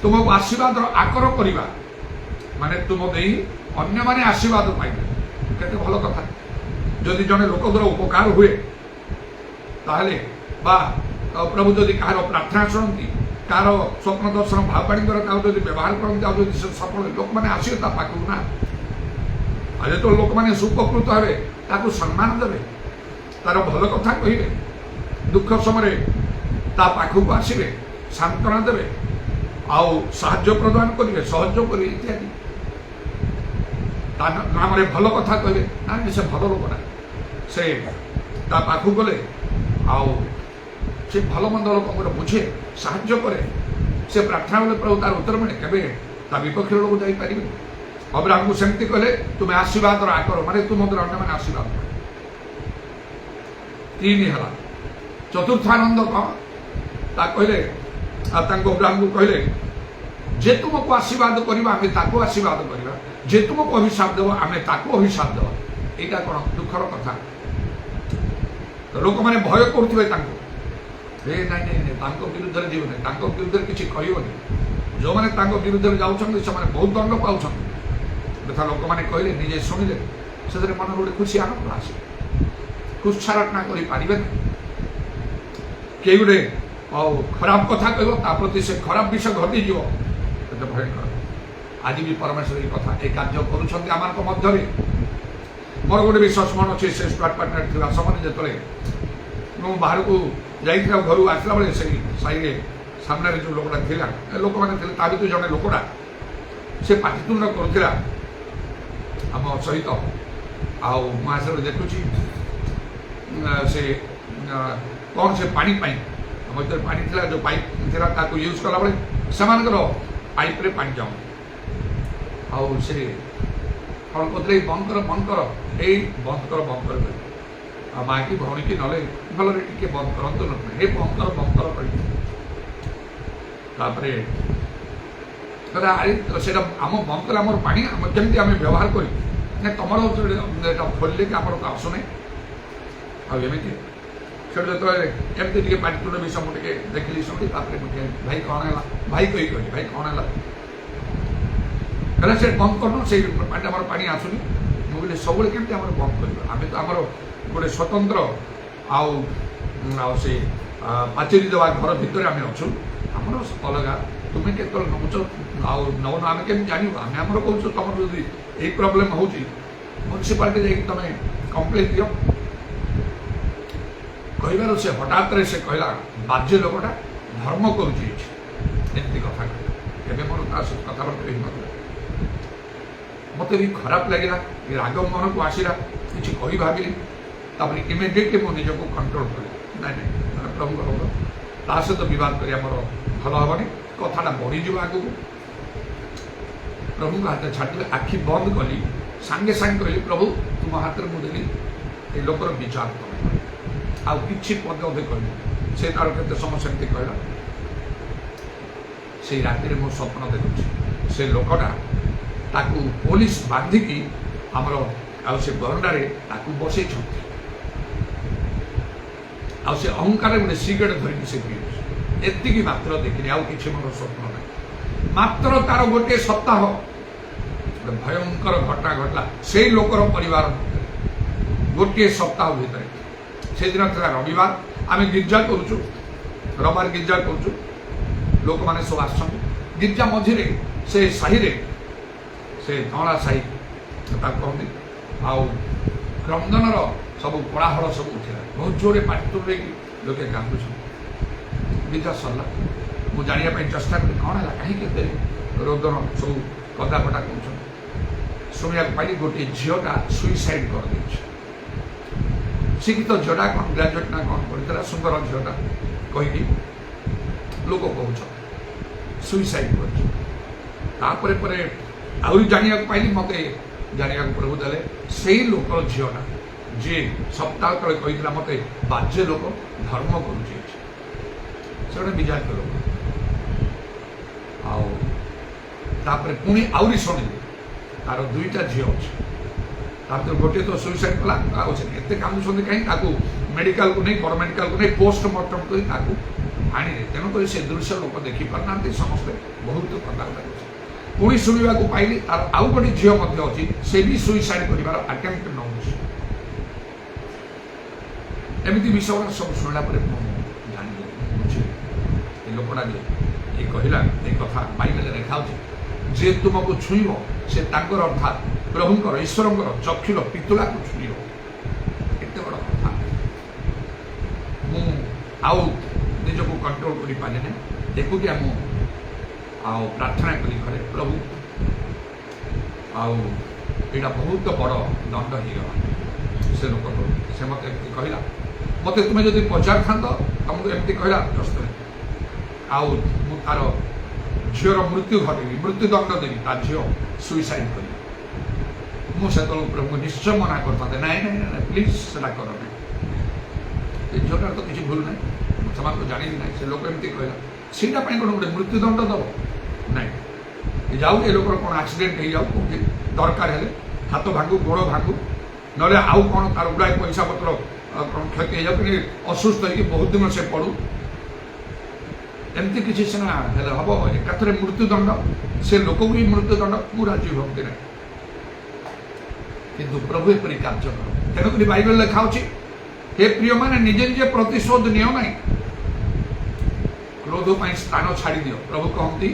ତୁମକୁ ଆଶୀର୍ବାଦର ଆକର କରିବା, ମାନେ ତୁମ ଦେଇ ଅନ୍ୟମାନେ ଆଶୀର୍ବାଦ ପାଇବେ। କେତେ ଭଲ କଥା। ଯଦି ଜଣେ ଲୋକଙ୍କର ଉପକାର ହୁଏ ତାହେଲେ, ବା ପ୍ରଭୁ ଯଦି କାହାର ପ୍ରାର୍ଥନା ଶୁଣନ୍ତି, କାହାର ସ୍ୱପ୍ନ ଦର୍ଶନ ଭାବବାଣୀଙ୍କର ତାକୁ ଯଦି ବ୍ୟବହାର କରନ୍ତି, ଆଉ ଯଦି ସେ ସଫଳ, ଲୋକମାନେ ଆସିବେ ତା ପାଖକୁ ନା। ଆଉ ଯେତେବେଳେ ଲୋକମାନେ ସୁପକୃତ ହେବେ ତାକୁ ସମ୍ମାନ ଦେବେ, ତାର ଭଲ କଥା କହିବେ, ଦୁଃଖ ସମୟରେ ତା ପାଖକୁ ଆସିବେ, ସାନ୍ତ୍ୱନା ଦେବେ, ଆଉ ସାହାଯ୍ୟ ପ୍ରଦାନ କରିବେ, ସହଯୋଗ କରିବେ ଇତ୍ୟାଦି। ତା ନାମରେ ଭଲ କଥା କହିବେ, ନା ସେ ଭଲ ଲୋକ ନା, ସେ ତା ପାଖକୁ ଗଲେ ଆଉ ସେ ଭଲ ମନ୍ଦ ଲୋକଙ୍କର ବୁଝେ, ସାହାଯ୍ୟ କରେ, ସେ ପ୍ରାର୍ଥନା କଲେ ପ୍ରଭୁ ତାର ଉତ୍ତର ମିଳେ, କେବେ ତା ବିପକ୍ଷ ଲୋକ ଯାଇପାରିବେ। ଅବ୍ରାହମକୁ ସେମିତି କଲେ ତୁମେ ଆଶୀର୍ବାଦର ଆକର, ମାନେ ତୁମ ଦ୍ୱାରା ଅନ୍ୟମାନେ ଆଶୀର୍ବାଦ କରେ। 3 ହେଲା। ଚତୁର୍ଥ ଆନନ୍ଦ କ'ଣ? ତା କହିଲେ, ଆଉ ତାଙ୍କୁ ଅବ୍ରାହମକୁ କହିଲେ ଯେ ତୁମକୁ ଆଶୀର୍ବାଦ କରିବା ଆମେ ତାକୁ ଆଶୀର୍ବାଦ କରିବା, ଯେ ତୁମକୁ ଅଭିଶାପ ଦେବ ଆମେ ତାକୁ ଅଭିଶାପ ଦେବା। ଏଇଟା କ'ଣ ଦୁଃଖର କଥା? ଲୋକମାନେ ଭୟ କରୁଥିବେ ତାଙ୍କୁ, ନାଇଁ ନାଇଁ ନାଇଁ ତାଙ୍କ ବିରୁଦ୍ଧରେ ଯିବନି, ତାଙ୍କ ବିରୁଦ୍ଧରେ କିଛି କହିବନି। ଯେଉଁମାନେ ତାଙ୍କ ବିରୁଦ୍ଧରେ ଯାଉଛନ୍ତି ସେମାନେ ବହୁତ ଦଣ୍ଡ ପାଉଛନ୍ତି। କଥା ଲୋକମାନେ କହିଲେ, ନିଜେ ଶୁଣିଲେ, ସେଥିରେ ମନରେ ଗୋଟେ ଖୁସି ଆନନ୍ଦ ଆସେ। କୁଚ୍ଛାରଟନା କରିପାରିବେ ନା। କେହି ଗୋଟେ ଆଉ ଖରାପ କଥା କହିବ, ତା ପ୍ରତି ସେ ଖରାପ ବିଷୟ ଘଟିଯିବ, ଏତେ ଭୟଙ୍କର। ଆଜି ବି ପରମେଶ୍ୱର ଏହି କଥା, ଏ କାର୍ଯ୍ୟ କରୁଛନ୍ତି ଆମମାନଙ୍କ ମଧ୍ୟରେ। ମୋର ଗୋଟେ ବିଶ୍ୱାସ ମନ ଅଛି, ସେ ସ୍କ୍ୱାଡ୍ ପାର୍ଟନର ଥିବା ସମୟରେ ଯେତେବେଳେ ମୁଁ ବାହାରକୁ ଯାଇଥିଲା, ଘରୁ ଆସିଲା ବେଳେ ସେଇ ସାହିରେ ସାମ୍ନାରେ ଯେଉଁ ଲୋକଟା ଥିଲା, ଲୋକମାନେ ଥିଲେ, ତା ଭିତରୁ ଜଣେ ଲୋକଟା ସେ ପାଟିତୁଣ୍ଡ କରୁଥିଲା ଆମ ସହିତ। ଆଉ ମୁଁ ଆସିଲେ ଦେଖୁଛି ସେ କ'ଣ ସେ ପାଣି ପାଇଁ, ଆମ ଭିତରେ ପାଣି ଥିଲା, ଯେଉଁ ପାଇପ୍ ଥିଲା ତାକୁ ୟୁଜ୍ କଲାବେଳେ ସେମାନଙ୍କର ପାଇପ୍ରେ ପାଣି ଯାଉ। ଆଉ ସେ କ'ଣ କହୁଥିଲେ, ଏଇ ବନ୍ଦ କର, ଏଇ ବନ୍ଦ କର କରି। ଆଉ ମା କି ଭଉଣୀ କି ନହେଲେ ଭଲରେ ଟିକେ ବନ୍ଦ କରନ୍ତୁ, ନଥାଏ ଏ ବନ୍ଦ କର କରି। ତାପରେ ସେଇଟା ଆମ ବନ୍ଦ କଲେ ଆମର ପାଣି କେମିତି ଆମେ ବ୍ୟବହାର କରିବୁ, ନା ତମର ଏଇଟା ଖୋଲିଲେ କି ଆମର ତ ଆସୁନାହିଁ। ଆଉ ଏମିତି ସେଠୁ ଯେତେବେଳେ ଏମିତି ଟିକେ ପାଟିତୁଣ୍ଡ ବିଷୟ ମୁଁ ଟିକେ ଦେଖିଲି ଶୁଣି, ତାପରେ ମୁଁ ଭାଇ କ'ଣ ହେଲା, ଭାଇ କହିଲି ଭାଇ କ'ଣ ହେଲା, कहला से बंद करन से हमर पानी आसुनी मु बोले सबले केमती हमर बंद कर आमे तो हमर गोटे स्वतंत्र आउ से पाचेरी देवा घर भितर आमे अछु हमर अलगा तुम्हें केतल नौच नौन आम के जान आम कौच तुम जो यही प्रोब्लेम हो म्यूनिशिपालिटी जाकि तुम कंप्लेन दियो कहबार से हठात से कहला बाज्य लोकटा धर्म करती कथा कहले मोर कथबार्ता हो मत भी खराब लगे राग मन को आसला किसी कही भाविली इमिडिएटली मो निज को कंट्रोल करी ना ना प्रभु ता सहित बद कर भल हेनी कथाटा बढ़ीज आगे प्रभु हाथ छाड़ी आखि बंद कली सांगे सांगे कहली प्रभु तुम हाथ में मुझे ये लोकर विचार कर आउ कि पद अधे कहली से तार के समय सेमती कहला से राति मो स्वप्न देखुची से लोकटा ताकू पुलिस बांधिकी आमर आउ से बरंडारे ताकू बसई से अहंकार गोटे सिगरेट धरिकी से पी एति मात्र देखनी आउ कि मोर स्वप्न ना मात्र तार गोटे सप्ताह भयंकर घटना घटला से लोकर परिवार गोटे सप्ताह भीतर से दिन था रविवार आम गिर्जा करुचु रविवार गिर्जा करुचु लोक मैंने सब आस गिर्जा मझे से साहि से धला साहि कहते आउ क्रंदन सब कोलाहल सब उठा बहुत जोरे पाटितुरे लोके कांदुछ गिर्जा सरला मु जानिया चेष्टा करी कौन है कहीं रोदन सब कदापटा कौन शुणा पाई गोटे झीटा सुइसाइड कर शिक्षित झीटा कौन ग्राजुएट ना कौन पढ़ी सुंदर झीटा कहीकि लोक कौच सुइसाइड कर आहरी जाना पाइली मत जाना प्रभु देले से लोकर झीटा जी सप्ताह तले कही मत बाज्य लोक धर्म करुचे से गोटे विजात लोक आउे पुणी आहरी शुणिले तार दुईटा झी अच्छे गोटे तो सुइसाइड कला एत कामुंट कहीं मेडिकल को नहीं बड़ मेडिकल को नहीं पोस्टमार्टम कर आने तेणुक से दृश्य लोक देखिपार समस्ते बहुत कदार पुणी शुणा पाइली तार आउ गोटे झील अच्छी से भी सुइसाइड कर आटेम्प्ट नौ एमती विषय सब शुणा जान बुझे लोकटा ये कहला ये कथा बाइबल देखा जे तुमको छुईब से अर्थात प्रभुंर ईश्वर चक्षुर पितुला को छुईब एत बड़ कथा आउ निजक कंट्रोल कर पारे एकुटिया मु प्रार्थना कली घरे प्रभु आईटा बहुत बड़ दंड हो से लोक से मत कहला मत तुम्हें जब पचार था तुमको एमती कहला जस्ट आउ तार झीर मृत्यु घटेगी मृत्यु दंड देवी तार झील सुइसाइड कर मुझे प्रभु निश्चय मना करते ना ना प्लीज से कर झीलटार तो किसी भूल ना से जानी ना से लोक एमती कहला सीटा कौन गोटे मृत्युदंड दब ना जाऊ ये लोकर कौन एक्सीडेंट हो जाऊ कौन दरकार है हाथ भांगू गोड़ भांगू ना आउ कौन तार गुड़ाए पैसा पत्र क्षति हो जाए असुस्थ हो बहुत दिन से पड़ू एमती किसी सीना हम एकाथरे मृत्युदंड से लोक भी मृत्युदंड पूरा जीव भक्ति ना कि प्रभु एपरी कार्य कर तेणुक बाइबल लिखा हे प्रिय मैंने निजे निजे प्रतिशोध नियो ना क्रोध पर स्थान छाड़ी दियो प्रभु कहती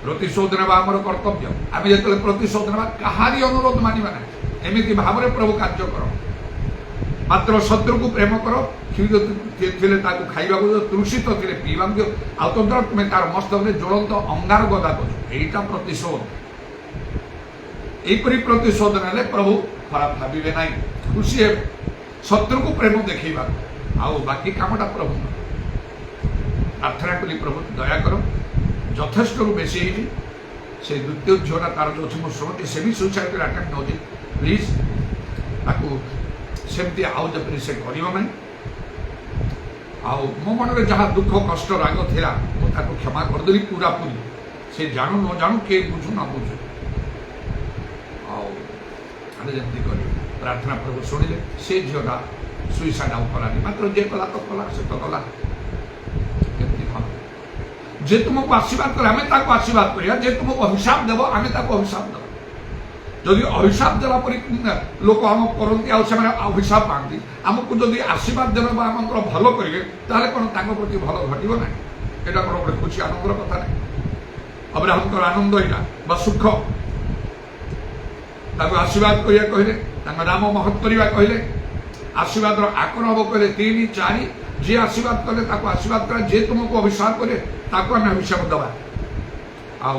प्रतिशोध ना आम कर्तव्य आम जो प्रतिशोध ना कहारी अनुरोध मानवा ना एमती भाव में प्रभु कार्य कर मात्र शत्रु को प्रेम कर खाइबा तृषित थे पीवा आउतंत्र तुम्हें तार मस्तक में ज्वलंत अंगार गदा कर प्रतिशोध यहपरी प्रतिशोध ना प्रभु खराब भावे ना खुशी शत्रु को प्रेम देखा आउ बाकी कामटा प्रभु प्रार्थना कली प्रभु दया कर यथेष्ट बेसी से द्वितीय झीटा तार जो अच्छी शुणुती से भी सुइसाइड कर आटेम्प्ट नौ प्लीज ताकू सेमती आउ जपरी से कर मो मन में जहाँ दुख कष्ट राग थिला मुझे क्षमा करदेली पूरा पूरी से जानू न जानू किए बुझू न बुझू आगे जमी कर प्रार्थना प्रभु शुणिले से झीटा सुइसाइड आउ कलानी मात्र जे कला तो कला से तो कला केमती भल जे तुमको आशीर्वाद करे आम आशीर्वाद करिया, जे तुमको अभिशाप देव आम अभिशाप देव। जदि अभिशाप देला लोक आम करती अभिशाप पाती, आमको जदि आशीर्वाद देवे आम भल करेंगे ताले कौन प्रति भल घटो ना, यहाँ कौन गोटे खुशी आनंदर कथा ना। अब्राहम आनंद यहाँ सुख आशीर्वाद करिया कहले, नाम महत् करवा कहले, आशीर्वाद आकर हम कहले 3 4 जी आशीर्वाद कले आशीर्वाद करे, जे तुमको अभिशाप करे आम अभिशाप दबा। आउ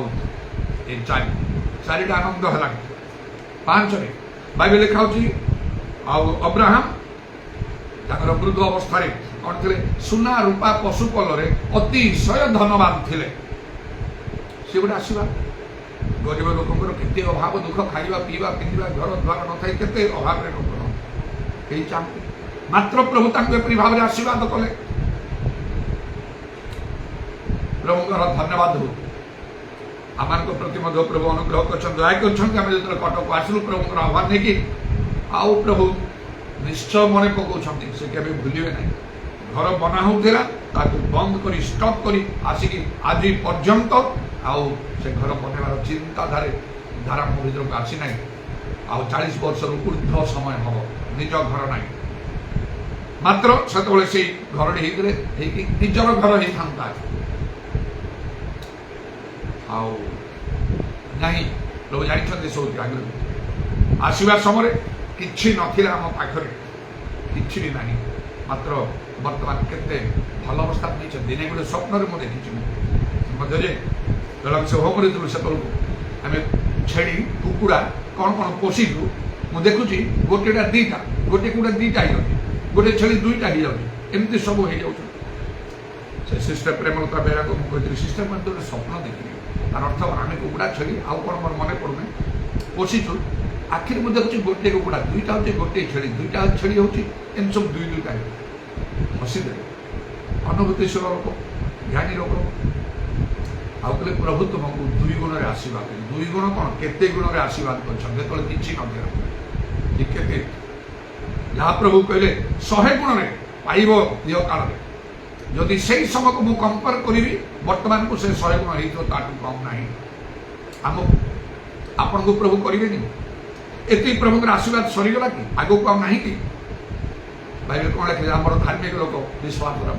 4 आनंद है 5 बाइबल लिखा अब्राहम वृद्ध अवस्था कौन थे सुना रूपा पशुपल अतिशय धनवान थे। सी गोटे आशीर्वाद। गरीब लोक केते अभाव दुख खाइबा पीवा पिंधा घर द्वार न थाई केते अभाव कहीं चाहते, मात्र प्रभु एपरी भाव आशीर्वाद कले। प्रभुଙ୍କର धन्यवाद हो। आम प्रति प्रभु अनुग्रह कर दया कर कटक आसलु प्रभुଙ୍କର आह्वान नहीं कि आउ प्रभु निश्चय मन पकाउछंती, से केबे भूलिबे नहीं। घर बना होउथिला ताकू बंद करी स्टॉप करी आसिकी आज पर्यंत आउ से घर बनवार धारा मो भीतर को आसी नहीं। आउ 40 वर्ष ऊर्ध्व समय हम निज घर ना, मात्र से घर निजर घर होता नहीं। प्रभु जानते सब आगे आसवा समय कि नाम पाखे कि ना, मात्र बर्तमान केते भल अवस्था दिने गोटे स्वप्न मुझे देखी से होम से आम छेड़ी कुकुड़ा कौन कौन पोषिलु मुझे देखुची गोटेटा 2टा गोटे कुड़ा 2टा हो गोटे छेड़ी 2टा हो जाती सब हो जाए। सिस्टर प्रेमलता बेरा को मुझे सिस्टर मैं गोटे स्वप्न देखी तार अर्थ आम कुकुड़ा छेड़ी आउ कौन मोर मन पड़ूना पोषिचु आखिर मुझे देखुची गोटे कुकुड़ा 2टा हो गोटे छेड़ी 2टा छेड़ी हो सब 2-2टा हसीदे अनुभूतिशील लोक ज्ञानी लोक आउ कहले प्रभु तुमको 2 गुण आशीर्वाद 2 गुण कौन केते गुण आशीर्वाद कर किसी नथे जहाँ प्रभु कहले 100 गुण पाइब दिह काल जदि से समय को मुझे कंपेयर करी बर्तमान को से 100 गुण हो कम ना आम आपण को प्रभु करेंगे एत प्रभु आशीर्वाद सरीगला कि आगू को ना कि बाइबल कौन लिखे आम धार्मिक लोक विश्वास करा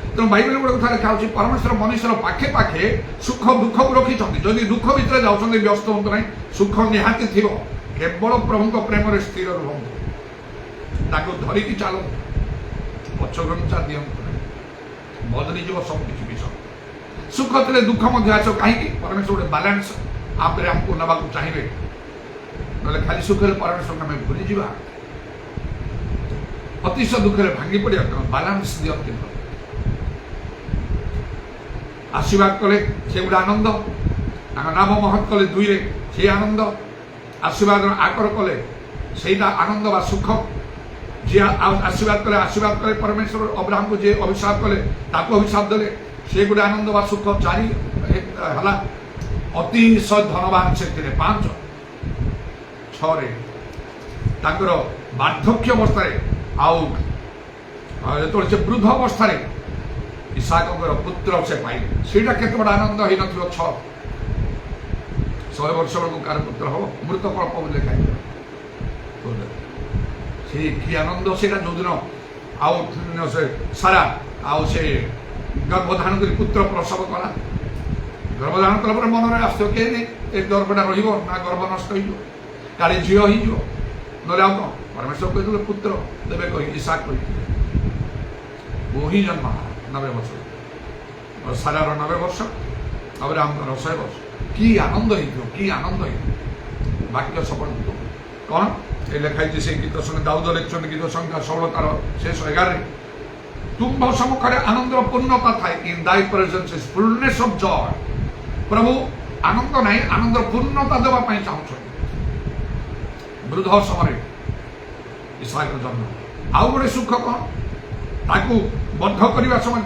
तेणु बाइबल गोटे कथा लिखा परमेश्वर मनुष्य पाखे पाखे सुख दुख को रखी जदि दुख भितर जाऊँ व्यस्त हूँ ना सुख निहाती थी केवल प्रभु प्रेम स्थिर रुहतु धरिकी चल पछघंचा दिंतु बदली जीव सब किसी विषय सुख थे दुख आस कहीं परमेश्वर गोटे बालांस आप आमको नवा चाहिए ना खाली सुख परमेश्वर आम भूली जा अतिशय दुख भांगी पड़ा बालांस दिखती आशीर्वाद कले से गोटे आनंद नाम महत् कले 2 से आनंद आशीर्वाद आकर कले से आनंद बा सुख जी आशीर्वाद कले परमेश्वर अब्राहम को जे अभिशाप कले अभिशाप देले से गोटे आनंद बा सुख 4 है अतिशय धनवान से 5 6 वार्धक्य अवस्था आउ जो से वृद्ध अवस्था इसहाकर पुत्र से पाइले सीटा केत बड़ा आनंद हो न 6 100 वर्ष बेलू कार पुत्र हम मृत कल्प बोले से कि आनंद से जो दिन आउ से सारा आउ से गर्भधारण कर पुत्र प्रसव कला गर्भधारण कला मन में आस गर्भटा रहा गर्भ नष्ट हो झी हो ना परमेश्वर कहते पुत्र देवे कह इसाक वो ही जन्म 90 वर्ष सारा 90 वर्ष अब्राहम 100 वर्ष कि आनंद कि आनंद वाक्य सफल कौन ये लिखाई से गीत संगे दाऊद लिखते गीत संख्या 16 तार शेष 11 तुम सम्मुखें आनंद पूर्णता थाए in thy presence is fullness of joy प्रभु आनंद नहीं आनंद पूर्णता देवाई चाहते वृद्ध समय इसहाक जन्म आउ गोटे सुख कौन ताकू बद्ध करने समय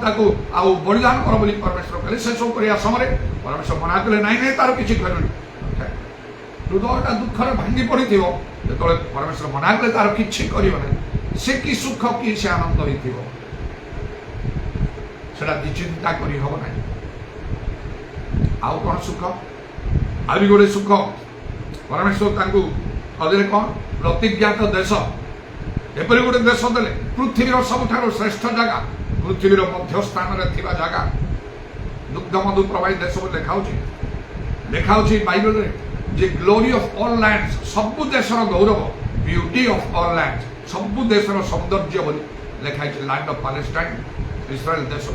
आउ बलिदान कर बोली परमेश्वर कहले से सब करने समय परमेश्वर मना कले नाई तार किसी कहलुनि हृदयटा दुखर भांगी पड़ी जो परमेश्वर मना कले तार किसी कर से कि सुख कि से आनंद हो चिंता कर हम ना आउ कौन सुख आ भी गोटे सुख परमेश्वर तांकु अदरे कौन प्रतिज्ञात देश एपरी गोटे देश देले पृथ्वीर सबुठार श्रेष्ठ जगह पृथ्वीर मध्य स्थान में थिबा जगह दुग्ध मधु प्रवाही देश लेखाउछि बाइबल रे जे ग्लोरी ऑफ ऑल लैंड्स सबु देशर गौरव ब्यूटी ऑफ ऑल लैंड्स सबु देशर सौंदर्य बोली लेखाइ लैंड ऑफ पैलेस्टाइन इस्राएल देश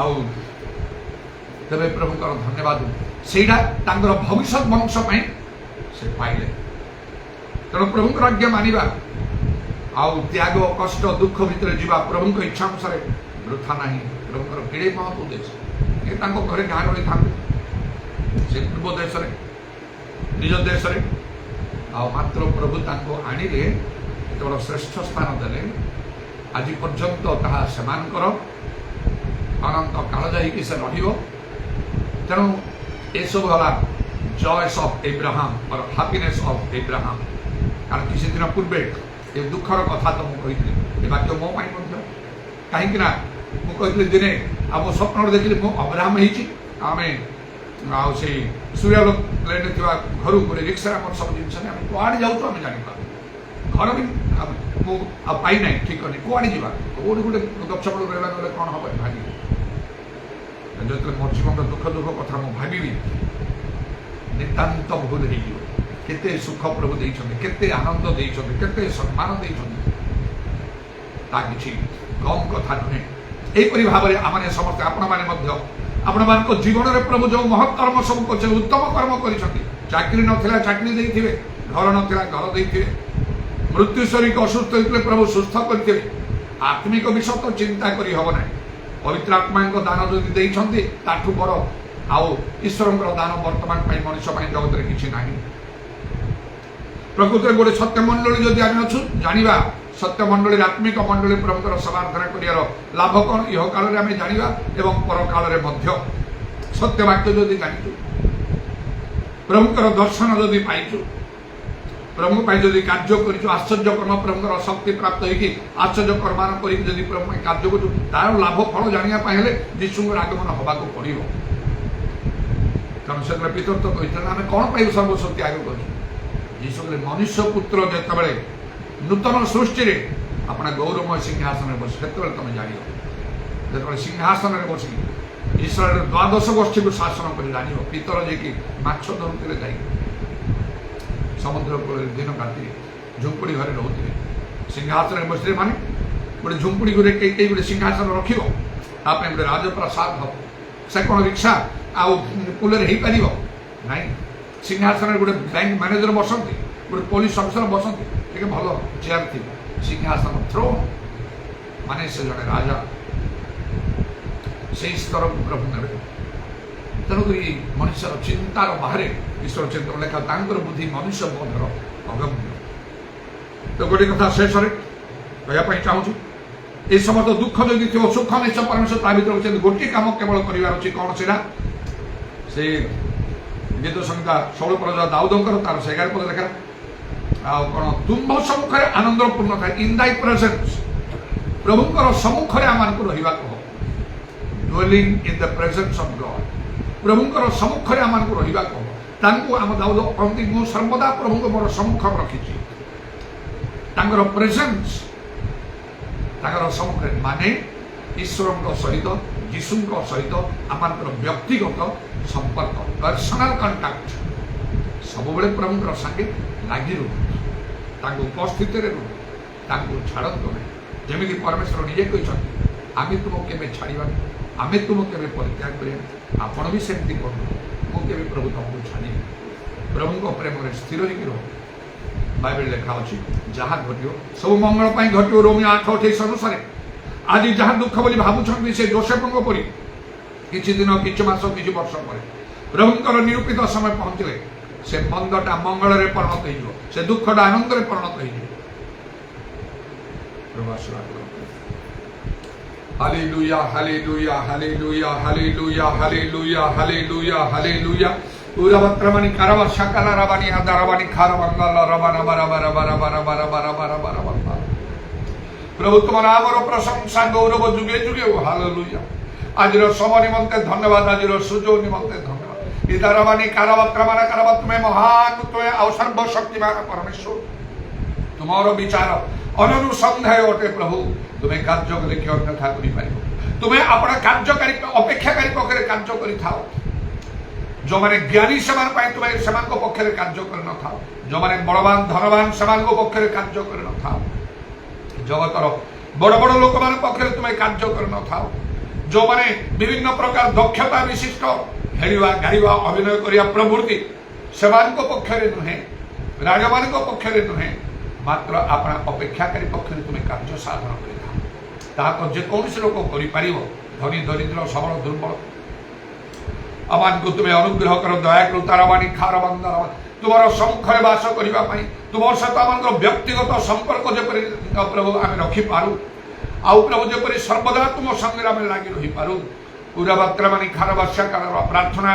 आउ तबे प्रभु कर धन्यवाद सेटा तांगर भविष्य वंश पई से पाइले तेणु प्रभु आज्ञा मानिबा आउ त्याग कष्ट दुख भितर जीवा प्रभु इच्छा अनुसार वृथा नहीं प्रभु केड़े महत्व उद्देश्य ये तांको घरे गाँ रही था से पूर्व देश निज देश मात्र प्रभु तांको आनिले एत बड़ श्रेष्ठ स्थान देले आज पर्यंत ताहा सेमानकर अनंत काल जाइए से रहिबो तेणु ये सब हला जॉयस ऑफ एब्राहम और हैप्पीनेस ऑफ एब्राहम कारण किसी दिन पूर्वे ये दुखर कथा तो मुझे ये वाक्य मो कहीं मुझे दिने आ मो स्वप्न देखिए मो अब्राहम होमें से सूर्यालोक प्लेन घर गोटे रिक्सा सब जिन कड़े जाऊँ आम जापर घर भी पाई ना ठीक नहीं कड़े जा गोटे गोटे गछ मूल रहा गले कौन हम भागी जो मो जीवन दुख दुख कथा मुझे भावी नितांत भूल होते सुख प्रभु देते आनंद देते सम्मान देते कम कथा नुहे यहीपरि भाव में आम समस्ते आपण मैंने जीवन में प्रभु जो महत् कर्म सब कर उत्तम कर्म कर चाकरी नाला चाकरी देते घर नाला घर देते मृत्यु शरीर असुस्थ होते प्रभु सुस्थ करते आत्मिक विषय तो चिंता करी हब ना पवित्र आत्मा दान जदि देते ताठू बड़ आउ ईश्वर दान वर्तमान मनुष्य जगत में किसी ना प्रकृति गोटे सत्य मंडली जदि आम अच्छु जाना सत्य मंडली आत्मिक मंडली प्रभुकर समाराधना कर लाभ कौन यह काल में आम जाना एवं पर काल में सत्य वाक्य जदि जाचु प्रभुकर दर्शन जदि पाइचु प्रभु जदि कार्य कर आश्चर्य कर्म प्रभुकर शक्ति प्राप्त होगी आश्चर्य कर्मान कर प्रभु कार्य कर तार लाभ फल जानापी जीशुर आगमन हवा पड़ो कारण से पितर तो कहते आम कौन पाई सर्वस्व त्याग कर जीशु कहले मनुष्य पुत्र जिते नूतन सृष्टि में अपना गौरवमय सिंहासन में बस तुम जान जो सिंहासन में बस ईश्वर द्वादश गोष्ठी को शासन कर जान पितर जे कि माछ धरुते जा समुद्र कूल दिन राति झुंपुड़ी घरे रोते सिंहासन में बसले माने गोटे झुंपुड़ी घरे कई गोटे सिंहासन रख गोटे राजप्रसाद हम से कौन रिक्शा आउल हो पार ना सिंहासन गोटे बैंक मैनेजर बसती गोटे पुलिस अफिसर बसती टे भल चेयर थी सिंहासन थ्रोन माने से जड़े राजा से स्तर को प्रभु ने तेणुक मनुष्यर चिंतार बाहर ईश्वर चिंतन लेखा बुद्धि मनुष्य बोधर अगम्य तो गोटे कथा शेष कहवाई चाहूँ ये समस्त दुख जदि थो सुख निश्चय परमेश्वर ता भर गोटे कम केवल करार अच्छी कौन से गीत संहिता 16 प्रजा दाऊदंकर तार 11 पद लेखा कौन तुम्भ सम्मुख आनंद पूर्ण था इन दाई प्रेजेंस प्रभुकर सम्मुख आम रहा कह dwelling in the presence of God प्रभुकर सम्मुख आम रहा कह आम दाऊद कहती मुझे सर्वदा प्रभु को मोर सम्मुख रखी प्रेजेंस सम्मुख माने ईश्वर सहित जीशु सहित आम व्यक्तिगत संपर्क पर्सनल कंटाक्ट सब प्रभुकर संगे लगी रुहतु उपस्थित रुहतु छाड़त ना जमी परमेश्वर निजे कहते आम तुमको केवे छाड़ा आम तुमको केवे परित्याग करें आपण भी सेमती करूँ मुझे प्रभु तुमको छाड़ी प्रभु प्रेम स्थिर होकर रह बाइबल लेखा अच्छी जहाँ घटो सब मंगल घटो रोमी 8:28 अनुसार आज जहाँ दुख बोली भावुं से जोसेफ परी किसी दिन किसी मास किसी वर्ष पर प्रभुकर निरूपित समय पहुँचले से मंदटा मंगल में परिणत हो से दुखटा आनंद में परिणत हो hallelujah hallelujah hallelujah hallelujah hallelujah hallelujah hallelujah उरवत्रमणि करवा शकला रवानी हदरवानी खारवंगल रबना बरा बरा बरा बरा बरा बरा बरा बरा बरा प्रभु तुम्हारा नाम प्रशंसा गौरव जुगे जुगे हो हालेलुया ଆଜିର ସମୟ ନିମନ୍ତେ ଧନ୍ୟବାଦ, ଆଜିର ସୁଯୋଗ ନିମନ୍ତେ ଧନ୍ୟବାଦ। ଇଦାରବାନୀ କାରବାତ୍ରାମାନେ କାରବା, ତୁମେ ମହାନ, ତୁମେ ଆଉ ସର୍ବଶକ୍ତିମାନ ପରମେଶ୍ୱର। ତୁମର ବିଚାର ଅନନୁସନ୍ଦେହ ଅଟେ ପ୍ରଭୁ। ତୁମେ କାର୍ଯ୍ୟ କଲେ କି ଅନ୍ୟଥା କରିପାରିବ। ତୁମେ ଆପଣ କାର୍ଯ୍ୟକାରୀ ଅପେକ୍ଷାକାରୀ ପକ୍ଷରେ କାର୍ଯ୍ୟ କରିଥାଅ। ଯେଉଁମାନେ ଜ୍ଞାନୀ ସେମାନେ ପାଇଁ ତୁମେ ସେମାନଙ୍କ ପକ୍ଷରେ କାର୍ଯ୍ୟ କରିନଥାଅ। ଯେଉଁମାନେ ବଳବାନ ଧନବାନ ସେମାନଙ୍କ ପକ୍ଷରେ କାର୍ଯ୍ୟ କରିନଥାଅ। ଜଗତର ବଡ଼ ବଡ଼ ଲୋକମାନଙ୍କ ପକ୍ଷରେ ତୁମେ କାର୍ଯ୍ୟ କରିନଥାଅ। ଯେଉଁମାନେ ବିଭିନ୍ନ ପ୍ରକାର ଦକ୍ଷତା ବିଶିଷ୍ଟ ଖେଳିବା, ଗାଇବା, ଅଭିନୟ କରିବା ପ୍ରବୃତ୍ତି ସେମାନଙ୍କ ପକ୍ଷରେ ନୁହେଁ, ରାଜାମାନଙ୍କ ପକ୍ଷରେ ନୁହେଁ, ମାତ୍ର ଆପଣ ଅପେକ୍ଷାକାରୀ ପକ୍ଷରେ ତୁମେ କାର୍ଯ୍ୟ ସାଧନ କରିଥାଅ। ତାହା ତ ଯେକୌଣସି ଲୋକ କରିପାରିବ, ଧନୀ ଦରିଦ୍ର, ସବଳ ଦୁର୍ବଳ। ଆମମାନଙ୍କୁ ତୁମେ ଅନୁଗ୍ରହ କର, ଦୟା କର। ତାରବାଣୀ ଖାର ବନ୍ଦର ତୁମର ସମ୍ମୁଖରେ ବାସ କରିବା ପାଇଁ, ତୁମର ସହିତ ଆମଙ୍କର ବ୍ୟକ୍ତିଗତ ସମ୍ପର୍କ ଯେପରି ପ୍ରଭୁ ଆମେ ରଖିପାରୁ, ଆଉ ପ୍ରଭୁ ଯେପରି ସର୍ବଦା ତୁମ ସଙ୍ଗରେ ଆମେ ଲାଗି ରହିପାରୁ। ପୁରା ବାତ୍ରାମାନି ଖାର ବର୍ଷା କାଳର ପ୍ରାର୍ଥନା,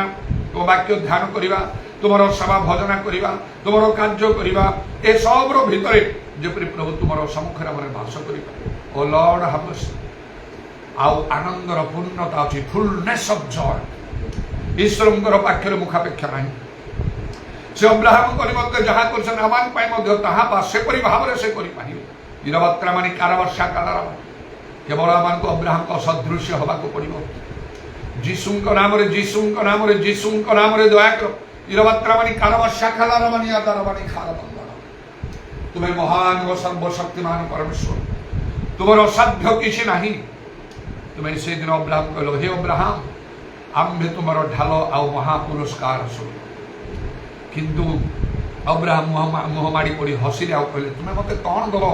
ତୁମ ବାକ୍ୟ ଧ୍ୟାନ କରିବା, ତୁମର ସେବା ଭଜନା କରିବା, ତୁମର କାର୍ଯ୍ୟ କରିବା, ଏସବୁର ଭିତରେ ଯେପରି ପ୍ରଭୁ ତୁମର ସମ୍ମୁଖରେ ଆମେ ବାସ କରିପାରିବୁ। ଓ ଲର୍ଡ ହାଭ୍ ମର୍ସି। ଆଉ ଆନନ୍ଦର ପୂର୍ଣ୍ଣତା ଅଛି, ଫୁଲନେସ୍ ଅଫ୍ ଜୟ। ଈଶ୍ୱରଙ୍କର ପାଖରେ ମୁଖାପେକ୍ଷା ନାହିଁ। ସେ ଅବ୍ରାହ୍ମଙ୍କ ନିମନ୍ତେ ଯାହା କରିଛନ୍ତି ଆମମାନଙ୍କ ପାଇଁ ମଧ୍ୟ ତାହା ବା ସେପରି ଭାବରେ ସେ କରିପାରିବେ। ଇରବାତ୍ରାମାନି କାରବର୍ଷା କାଳର କେବଳ ଆମମାନଙ୍କୁ ଅବ୍ରାହ୍ମଙ୍କ ସଦୃଶ୍ୟ ହେବାକୁ ପଡ଼ିବ। ଯୀଶୁଙ୍କ ନାମରେ, ଯୀଶୁଙ୍କ ନାମରେ, ଯୀଶୁଙ୍କ ନାମରେ ଦୟାକର। ଇରବାତ୍ରାମାନି କାରବର୍ଷା କାଳରମାନି ଆଦାରମାନି ଖାରବନ୍ଦର। ତୁମେ ମହାନ ଓ ସର୍ବଶକ୍ତିମାନ ପରମେଶ୍ୱର। ତୁମର ଅସାଧ୍ୟ କିଛି ନାହିଁ। ତୁମେ ସେଦିନ ଅବ୍ରାହ୍ମ କହିଲ, ହେ ଅବ୍ରାହ୍ମ, ଆମ୍ଭେ ତୁମର ଢାଲ ଆଉ ମହାପୁରସ୍କାର ସ୍ୱରୂପ। କିନ୍ତୁ ଅବ୍ରାହ୍ମ ମୁହଁ ମାଡ଼ି ପଡ଼ି ହସିଲେ, ଆଉ କହିଲେ, ତୁମେ ମୋତେ କ'ଣ ଦବ?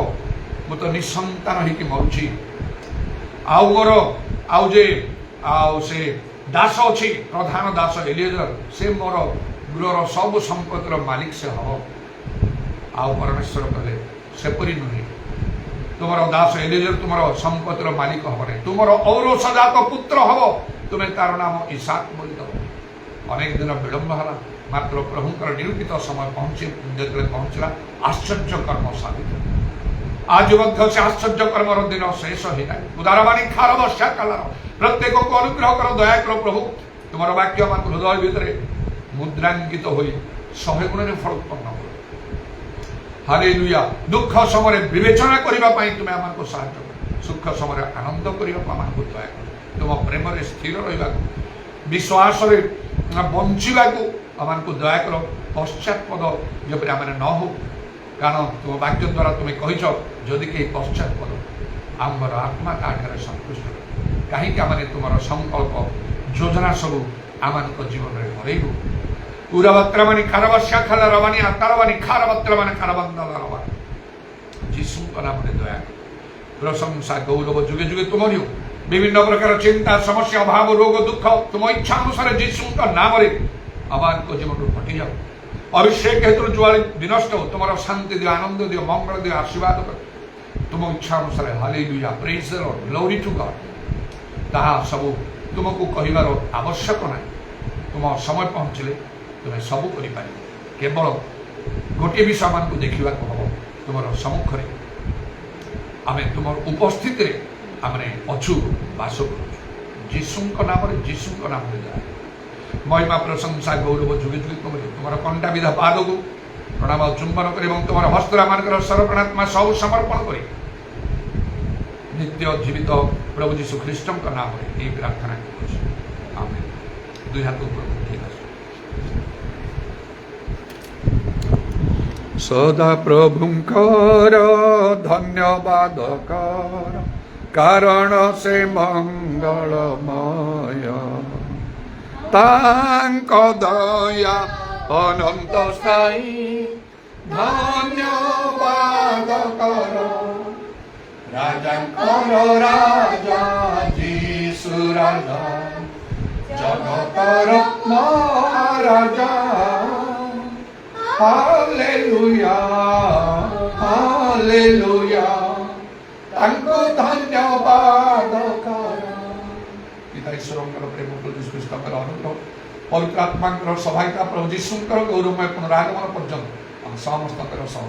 ମୁଁ ତ ନିଃସନ୍ତାନ ହେଇକି ମରୁଛି। ଆଉ ମୋର ଆଉ ସେ ଦାସ ଅଛି, ପ୍ରଧାନ ଦାସ ଏଲିଏଜର, ସେ ମୋର ଗୃହର ସବୁ ସମ୍ପତ୍ତିର ମାଲିକ ସେ ହବ। ଆଉ ପରମେଶ୍ୱର କହିଲେ, ସେପରି ନୁହେଁ। ତୁମର ଦାସ ଏଲିଏଜର ତୁମର ସମ୍ପତ୍ତିର ମାଲିକ ହବ ନାହିଁ, ତୁମର ଔରସଜାତ ପୁତ୍ର ହବ। ତୁମେ ତାର ନାମ ଇସାକ ବୋଲି ଦେବ। ଅନେକ ଦିନ ବିଳମ୍ବ ହେଲା, ମାତ୍ର ପ୍ରଭୁଙ୍କର ନିରୂପିତ ସମୟ ଯେତେବେଳେ ପହଞ୍ଚିଲା, ଆଶ୍ଚର୍ଯ୍ୟ କର୍ମ ସାଧିତ। ଆଜି ମଧ୍ୟ ସେ ଆଶ୍ଚର୍ଯ୍ୟ କର୍ମର ଦିନ ଶେଷ ହେଇନାହିଁ। ଉଦାରବାଣୀ ଖାର ବର୍ଷା କାଳର ପ୍ରତ୍ୟେକଙ୍କୁ ଅନୁଗ୍ରହ କର, ଦୟା କର ପ୍ରଭୁ। ତୁମର ବାକ୍ୟ ଆମ ହୃଦୟ ଭିତରେ ମୁଦ୍ରାଙ୍କିତ ହୋଇ 100 ଗୁଣରେ ଫଳ ଉତ୍ପନ୍ନ କର। ହାଲେଲୁୟା। ଦୁଃଖ ସମୟରେ ବିବେଚନା କରିବା ପାଇଁ ତୁମେ ଆମକୁ ସାହାଯ୍ୟ କର। ସୁଖ ସମୟରେ ଆନନ୍ଦ କରିବାକୁ ଆମକୁ ଦୟା କର। ତୁମ ପ୍ରେମରେ ସ୍ଥିର ରହିବାକୁ, ବିଶ୍ୱାସରେ ବଞ୍ଚିବାକୁ ଆମକୁ ଦୟା କର। ପଶ୍ଚାତପଦ ଯେପରି ଆମେ ନ ହଉ, କାରଣ ତୁମ ବାକ୍ୟ ଦ୍ୱାରା ତୁମେ କହିଛ, ଯଦି କେହି ପଶ୍ଚାତପଦ, ଆମର ଆତ୍ମା ତାଠାରେ ସନ୍ତୁଷ୍ଟ। କାହିଁକି ଆମେ ତୁମର ସଂକଳ୍ପ ଯୋଜନା ସବୁ ଆମମାନଙ୍କ ଜୀବନରେ ହରେଇବୁ। ଉରାବାତ୍ରାମାନି ଖାରବର୍ଷା ଖାଲରବାନି ଆତାରବାନି ଖାରବାତ୍ରାମାନେ ଖାରବନ୍ଦଲରବା। ଯୀଶୁଙ୍କ ନାମରେ ଦୟା କର। ପ୍ରଶଂସା ଗୌରବ ଯୁଗେ ଯୁଗେ ତୁମରି। ବିଭିନ୍ନ ପ୍ରକାର ଚିନ୍ତା, ସମସ୍ୟା, ଅଭାବ, ରୋଗ, ଦୁଃଖ ତୁମ ଇଚ୍ଛା ଅନୁସାରେ ଯୀଶୁଙ୍କ ନାମରେ ଆମମାନଙ୍କ ଜୀବନରୁ ହଟିଯାଉ। ଅଭିଷେକ ହେତୁ ଜୁଆଳି ବିନଷ୍ଟ ହଉ। ତୁମର ଶାନ୍ତି ଦିଅ, ଆନନ୍ଦ ଦିଅ, ମଙ୍ଗଳ ଦିଅ, ଆଶୀର୍ବାଦ କର ତୁମ ଇଚ୍ଛା ଅନୁସାରେ। ହାଲେଲୁୟା, ପ୍ରେଜ୍ ଦ ଲର୍ଡ, ଗ୍ଲୋରି ଟୁ ଗଡ୍। ତାହା ସବୁ ତୁମକୁ କହିବାର ଆବଶ୍ୟକ ନାହିଁ। ତୁମ ସମୟ ପହଞ୍ଚିଲେ ତୁମେ ସବୁ କରିପାରିବ। କେବଳ ଗୋଟିଏ ବିଷୟ ଆମକୁ ଦେଖିବାକୁ ହେବ, ତୁମର ସମ୍ମୁଖରେ ଆମେ ତୁମର ଉପସ୍ଥିତିରେ ଆମେ ଅଛୁ, ବାସ କରୁଛୁ। ଯୀଶୁଙ୍କ ନାମରେ, ଯୀଶୁଙ୍କ ନାମରେ ଯାଏ ମହିମା ପ୍ରଶଂସା ଗୌରବ ଯୁଗେ ଯୁଗେ ତୁମର। ତୁମର କଣ୍ଟା ବିଧା ପାଦକୁ ପ୍ରଣାମ ଚୁମ୍ବନ କରି ଏବଂ ତୁମର ହସ୍ତମାନଙ୍କର ସରପଣାତ୍ମା ସବୁ ସମର୍ପଣ କରି ନିତ୍ୟ ଜୀବିତ ପ୍ରଭୁ ଯୀଶୁ ଖ୍ରୀଷ୍ଟଙ୍କ ନାମରେ ଏହି ପ୍ରାର୍ଥନା କରୁଛୁ। ଆମେନ୍। ଦୁଇ ହାତ ଉପରକୁ ଠିକ୍ ଅଛି। ସଦା ପ୍ରଭୁଙ୍କର ଧନ୍ୟବାଦ କର, କାରଣ ସେ ମଙ୍ଗଳମୟ। ତାଙ୍କ ଦୟା ଅନନ୍ତ ସ୍ଥାୟୀ। ଧନ୍ୟବାଦ କର ରାଜାଙ୍କର ରାଜା ଯୀଶୁ ରାଜା, ଜଗତର ମହାରାଜା। ହାଲେଲୁୟା, ହାଲେଲୁୟା, ତାଙ୍କୁ ଧନ୍ୟବାଦ କର। ପିତା ଈଶ୍ୱରଙ୍କର ପ୍ରେମ, ପ୍ରଭୁ ଯୀଶୁ ଖ୍ରୀଷ୍ଟଙ୍କର ଅନୁଗ୍ରହ, ପବିତ୍ର ଆତ୍ମାଙ୍କର ସହାୟତା, ପ୍ରଭୁ ଯୀଶୁଙ୍କର ଗୌରବମୟ ପୁନରାଗମନ ପର୍ଯ୍ୟନ୍ତ ଆମ ସମସ୍ତଙ୍କର ସହ